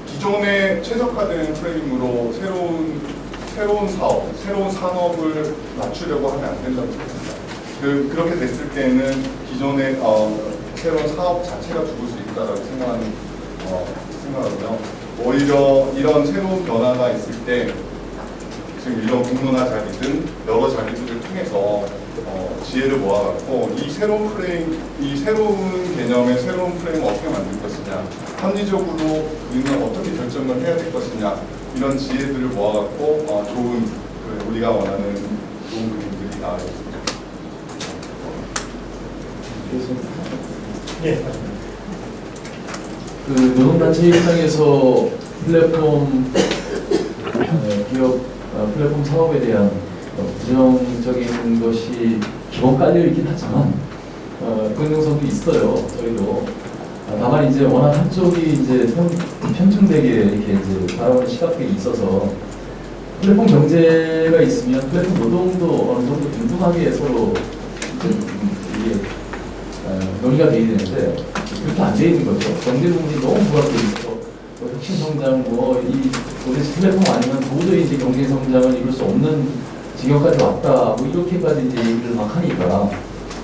기존에 최적화된 프레임으로 새로운 사업, 새로운 산업을 맞추려고 하면 안 된다고 생각합니다. 그렇게 됐을 때는 기존의 새로운 사업 자체가 죽을 수 있다고 생각하고요. 오히려 이런 새로운 변화가 있을 때 지금 이런 공론화 자리든 여러 자리들을 통해서 지혜를 모아갖고 이 새로운 개념의 새로운 프레임을 어떻게 만들 것이냐, 합리적으로 우리는 어떻게 결정을 해야 될 것이냐 이런 지혜들을 모아갖고 좋은 우리가 원하는 좋은 그림들이 나와야 있습니다. 네. 그 노동단체 입장에서 플랫폼 기업 플랫폼 사업에 대한 부정적인 것이 기본 깔려 있긴 하지만 긍정성도 있어요. 저희도 다만 이제 워낙 한쪽이 이제 편중되게 이렇게 이제 바라보는 시각들이 있어서 플랫폼 경제가 있으면 플랫폼 노동도 어느 정도 균등하게 서로 이게 논의가 돼야 되는데 그렇게 안 돼 있는 거죠. 경제 부분이 너무 부각돼 있어서 혁신 성장 이 도대체 플랫폼 아니면 도저히 이제 경제 성장을 이룰 수 없는 지경까지 왔다 이렇게까지 이제 얘기를 막 하니까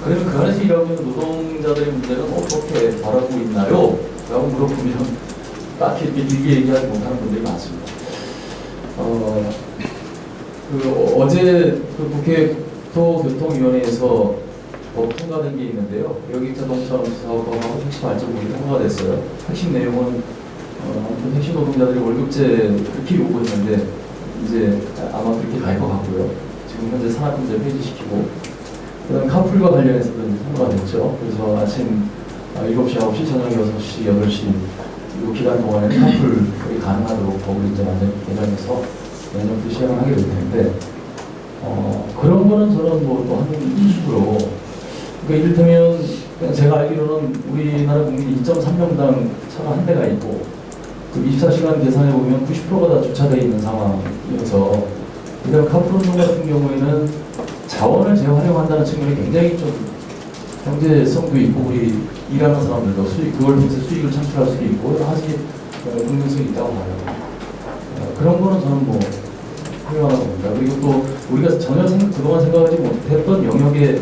그러면 그 안에서 일하고 있는 노동자들의 문제는 어떻게 바라고 있나요? 라고 물어보면 딱히 이렇게 길게 얘기하지 못하는 분들이 많습니다. 어제 국회 도교통위원회에서 법 통과된 게 있는데요. 여기 자동차 사업하고 택시 발전법이 통과가 됐어요. 핵심 내용은 택시 노동자들이 월급제 그렇게 요구했는데 이제 아마 그렇게 갈 것 같고요. 지금 현재 산업문제 폐지시키고 그다음 카풀과 관련해서도 통과가 됐죠. 그래서 아침 7시, 9시, 저녁 6시, 8시 이 기간 동안에 카풀이 가능하도록 법을 이제 완전히 개정해서 내년부터 시행을 하게 될 텐데 그런 거는 저는 또 한 이슈로 그러니까 이를테면 제가 알기로는 우리나라 국민 2.3명당 차가 한 대가 있고 그 24시간 계산해 보면 90%가 다 주차되어 있는 상황이어서 그다음 카풀 운동 같은 경우에는 자원을 재활용한다는 측면이 굉장히 좀 경제성도 있고 우리 일하는 사람들도 그걸 통해서 수익을 창출할 수도 있고 여러 가지 긍정성이 있다고 봐요. 그런 거는 저는 훌륭하다고 봅니다. 그리고 또 우리가 전혀 그동안 생각하지 못했던 영역의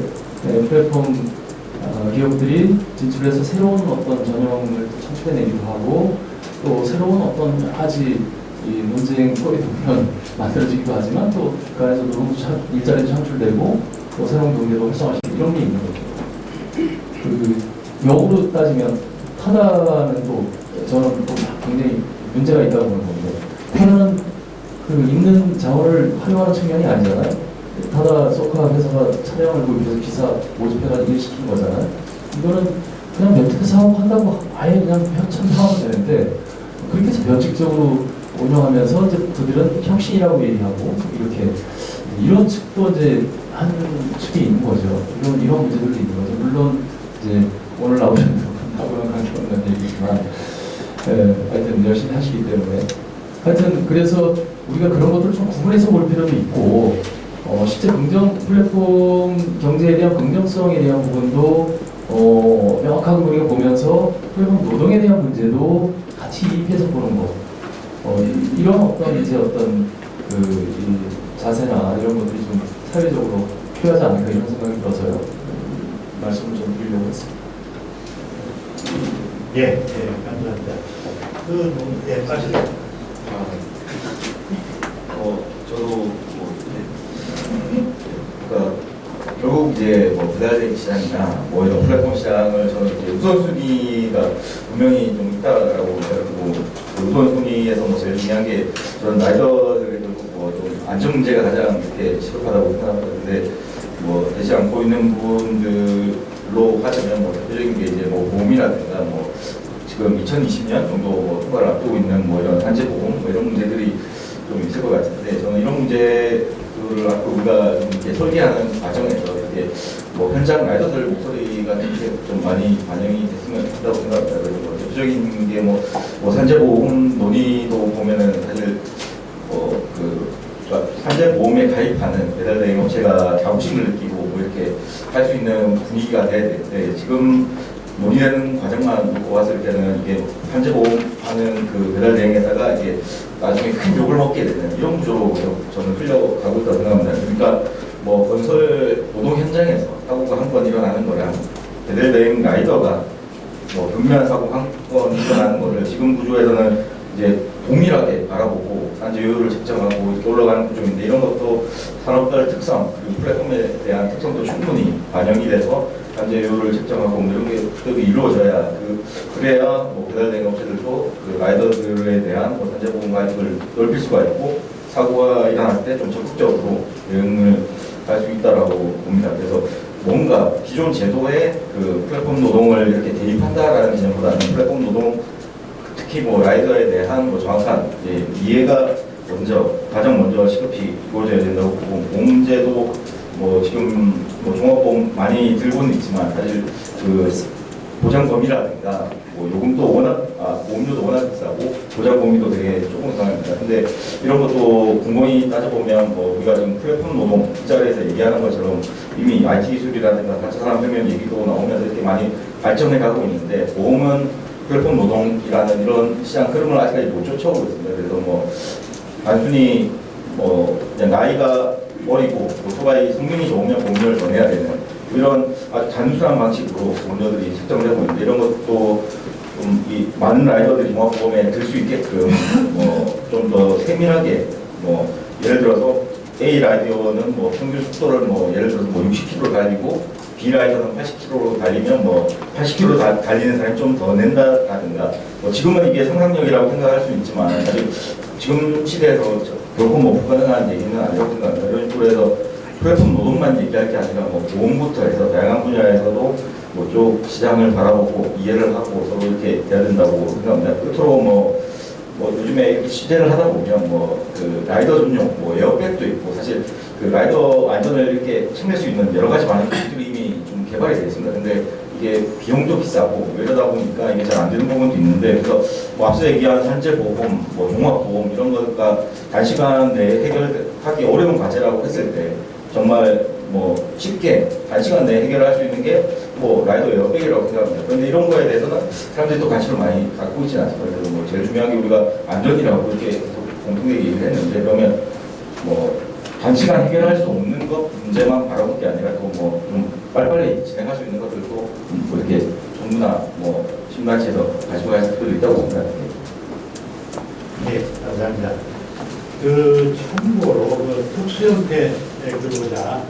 플랫폼 기업들이 진출해서 새로운 어떤 전형을 창출해내기도 하고 또 새로운 어떤 아직 이 논쟁 거리 보면 만들어지기도 하지만 또 그 안에서 일자리도 창출되고 또 새로운 경제도 활성화시키고 이런 게 있는 거죠. 그 역으로 따지면 타다는 또 저는 또 굉장히 문제가 있다고 보는 건데 타다는 그 있는 자원을 활용하는 측면이 아니잖아요. 타다 소카 회사가 차량을 구입해서 기사 모집해가지고 일시킨 거잖아요. 이거는 그냥 렌트 사업한다고 아예 그냥 편찬 사업하면 되는데 그렇게 해서 변칙적으로 운영하면서 이제 그들은 혁신이라고 얘기하고 이렇게 이런 측도 이제 한 측이 있는 거죠. 이런 문제들도 있는 거죠. 물론 이제 오늘 나오신 분하고는 관계없는 얘기지만 하여튼 열심히 하시기 때문에 하여튼 그래서 우리가 그런 것들을 좀 구분해서 볼 필요도 있고 실제 플랫폼 경제에 대한 긍정성에 대한 부분도 명확하게 우리가 보면서 플랫폼 노동에 대한 문제도 같이 이입해서 보는 것. 이런 어떤 이제 어떤 이 자세나 이런 것들이 좀 사회적으로 필요하지 않을까 이런 생각이 들어서요. 말씀을 좀 드리려고 했습니다. 예, 감사합니다. 빠지세요. 저도 그러니까 결국 이제 뭐 배달되기 시장이나 뭐 이런 플랫폼 시장을 저는 이제 우선순위가 분명히 좀 있다라고 생각하고 우선순위에서 뭐 제일 중요한 게 저는 라이더들에도 뭐좀 안전 문제가 가장 이렇게 시급하다고 생각하는데 뭐 되지 않고 있는 부분들로 하자면 뭐 대표적인 게 이제 뭐 보험이라든가 뭐 지금 2020년 정도 뭐 통과를 앞두고 있는 뭐 이런 한제 보험 뭐 이런 문제들이 좀 있을 것 같은데 저는 이런 문제들을 앞으로 우리가 좀 이렇게 설계하는 과정에서 이렇게 뭐 현장 라이더들 목소리가 좀 많이 반영이 됐으면 좋겠다고 생각합니다. 그래서 뭐 대표적인 게 뭐 산재보험 논의도 보면은 사실 산재보험에 가입하는 배달대행 업체가 자부심을 느끼고 뭐 이렇게 할 수 있는 분위기가 돼야 되는데 지금 논의하는 과정만 놓고 봤을 때는 이게 산재보험하는 그 배달대행에다가 이게 나중에 큰 욕을 먹게 되는 이런 구조로 저는 흘러가고 있다고 생각합니다. 그러니까 뭐 건설 노동 현장에서 사고가 한 번 일어나는 거랑 배달대행 라이더가 뭐 경미한 사고 한 번 일어나는 거를 지금 구조에서는 이제 동일하게 바라보고 산재율을 책정하고 이렇게 올라가는 구조인데 이런 것도 산업별 특성 그리고 플랫폼에 대한 특성도 충분히 반영이 돼서 산재율을 책정하고 뭐 이런 게 이루어져야 그래야 뭐 배달대행 업체들도 그 라이더들에 대한 뭐 산재보험 가입을 넓힐 수가 있고 사고가 일어날 때 좀 적극적으로 대응을 할 수 있다라고 봅니다. 그래서 뭔가 기존 제도에 그 플랫폼 노동을 이렇게 대입한다라는 개념보다는 플랫폼 노동 특히 뭐 라이더에 대한 뭐 정확한 이해가 가장 먼저 시급히 이루어져야 된다고 보고 보험제도 뭐 지금 뭐 종합보험 많이 들고는 있지만 사실 그 보장 범위라든가 뭐 요금도 보험료도 워낙 비싸고 보장 범위도 되게 조금 강합니다. 근데 이런 것도 곰곰이 따져보면 뭐 우리가 지금 플랫폼 노동 이 자리에서 얘기하는 것처럼 이미 IT 기술이라든가 4차 산업혁명 얘기도 나오면서 이렇게 많이 발전해 가고 있는데 보험은 플랫폼 노동이라는 이런 시장 흐름을 아직까지 못 쫓아오고 있습니다. 그래서 뭐 단순히 뭐 그냥 나이가 어리고 오토바이 성능이 좋으면 보험료를 더 내야 되는 이런 아주 단순한 방식으로 보험료들이 책정을 하고 있는데 이런 것도 좀 이 많은 라이더들이 종합보험에 들 수 있게끔 뭐 좀 더 세밀하게 뭐 예를 들어서 A 라이더는 뭐 평균 속도를 뭐 예를 들어서 뭐 60km 달리고 B 라이더는 80km로 달리면 뭐 80km 달리는 사람이 좀 더 낸다라든가 뭐 지금은 이게 상상력이라고 생각할 수 있지만 사실 지금 시대에서 결코 뭐 불가능한 얘기는 아니라고 생각합니다. 이런 식으로 해서 플랫폼 노동만 얘기할 게 아니라 뭐 보험부터 해서 다양한 분야에서도 뭐 쪽 시장을 바라보고 이해를 하고 서로 이렇게 돼야 된다고 생각합니다. 끝으로 뭐 요즘에 이렇게 취재를 하다 보면 뭐 그 라이더 전용 뭐 에어백도 있고 사실 그 라이더 안전을 이렇게 챙길 수 있는 여러 가지 많은 기술이 이미 좀 개발이 되어 있습니다. 근데 이게 비용도 비싸고 이러다 보니까 이게 잘 안 되는 부분도 있는데 그래서 뭐 앞서 얘기한 산재보험, 뭐 종합보험 이런 거가 단시간 내에 해결하기 어려운 과제라고 했을 때 정말 뭐 쉽게 단시간 내에 해결할 수 있는 게 뭐 라이더 에어백이라고 생각합니다. 그런데 이런 거에 대해서는 사람들이 또 관심을 많이 갖고 있지는 않습니다. 그래서 뭐 제일 중요한 게 우리가 안전이라고 그렇게 공통되게 얘기를 했는데 그러면 뭐 단시간 해결할 수 없는 것 문제만 바라볼 게 아니라 또 뭐 좀 빨리빨리 진행할 수 있는 것들도 뭐 이렇게 정부나 뭐 신발치에서 가지고 갈 수도 있다고 봅니다. 네, 감사합니다. 그 참고로 그 특수 형태 그보다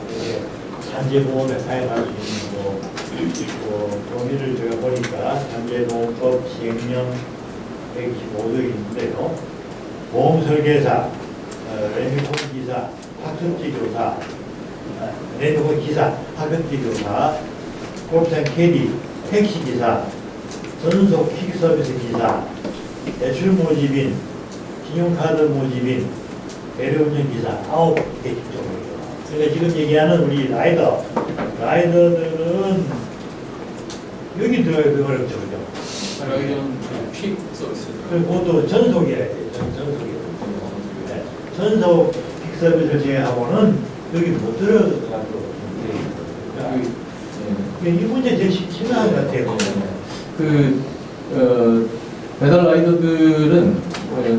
산재보험에 사용할 수 있는 범위를 제가 보니까 산재보험법 시행령 125도 있는데요. 보험 설계사, 레미콘 기사, 학습지 교사, 레미콘 기사, 학습지 교사, 골프장 캐디, 택시 기사, 전속 퀵 서비스 기사, 대출 모집인, 신용카드 모집인, 대리운전 기사 9개 정도예요. 그러니까 지금 얘기하는 우리 라이더들은 여기 들어가기 어렵죠, 그죠? 라이언 퀵 서비스. 그리고 그것도 전속이어야 돼요, 전속이에요. 네. 전속 퀵 서비스를 제외하고는 여기 못 들어가도 이 문제 제일 심각한 것 같아요. 배달 라이더들은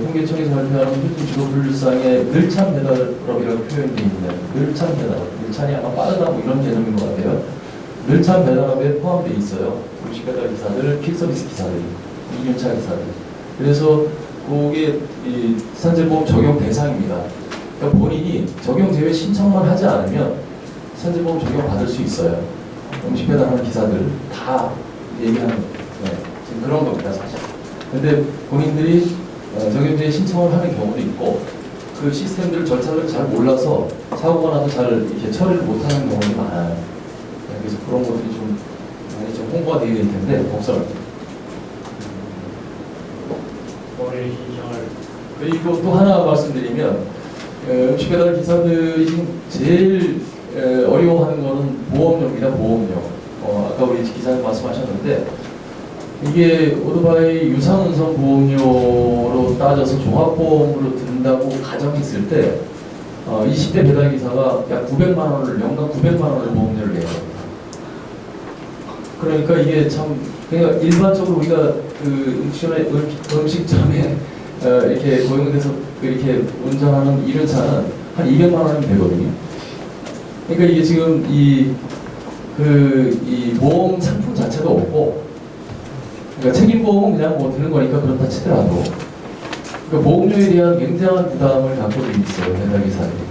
통계청에서 발표하는 필수 주로 불상의 늘찬 배달업이라고 표현되어 있는데, 늘찬 배달업, 늘찬이 아마 빠르다 뭐 이런 개념인 것 같아요. 늘찬 배달업에 포함되어 있어요. 음식 배달 기사들, 퀵 서비스 기사들, 2년차 기사들. 그래서 그게 이 산재보험 적용 대상입니다. 그러니까 본인이 적용 제외 신청만 하지 않으면 산재보험 적용 받을 수 있어요. 음식 배달하는 기사들 다 얘기하는 지금 그런 겁니다, 사실. 근데 본인들이 적용제에 신청을 하는 경우도 있고, 그 시스템들 절차를 잘 몰라서 사고가 나도 잘 이렇게 처리를 못하는 경우도 많아요. 그래서 그런 것들이 좀 많이 좀 홍보가 되어야 될 텐데 법설. 본인 신청을. 그리고 또 하나 말씀드리면, 음식 배달 기사들이 지금 제일 어려워하는 거는 보험료입니다. 보험료. 아까 우리 기사님 말씀하셨는데, 이게 오토바이 유상운송 보험료로 따져서 종합보험으로 든다고 가정했을 때 20대 배달기사가 약 900만 원을, 연간 900만 원을 보험료를 내야 됩니다. 그러니까 이게 참, 그러니까 일반적으로 우리가 그 음식점에 이렇게 고용돼서 이렇게 운전하는 이륜차는 한 200만 원이면 되거든요. 그러니까 이게 지금 이 보험 상품 자체도 없고, 그러니까 책임보험은 그냥 뭐 드는 거니까 그렇다 치더라도, 그러니까 보험료에 대한 굉장한 부담을 갖고 있어요, 배달기사들이.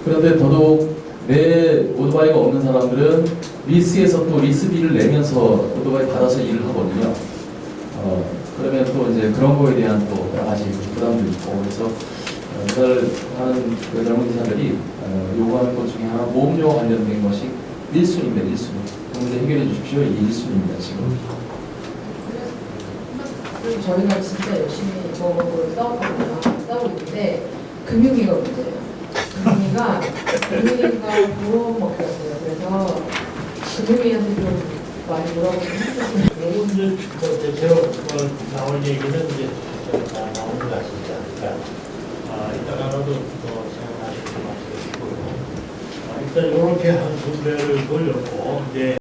그런데 더더욱 내 오토바이가 없는 사람들은 리스에서 또 리스비를 내면서 오토바이 받아서 일을 하거든요. 그러면 또 이제 그런 거에 대한 또 여러 가지 부담도 있고, 그래서 배달하는 젊은 기사들이 요구하는 것 중에 하나 보험료와 관련된 것이 1순위입니다, 1순위. 그런데 해결해 주십시오, 이게 1순위입니다, 지금. 그리고 저희가 진짜 열심히 싸우고 있는데 금융위가 문제예요. 금융위가 보험업이었어요. 그래서 금융위한테 좀 많이 물어보고 싶었어요. 그리고 이제 대체로 나올 얘기는 이제 다 나오는 것 같습니다. 그러니까 이따가라도 더 생각하실 것 같고요. 일단 이렇게 한 두 배를 돌렸고 이제.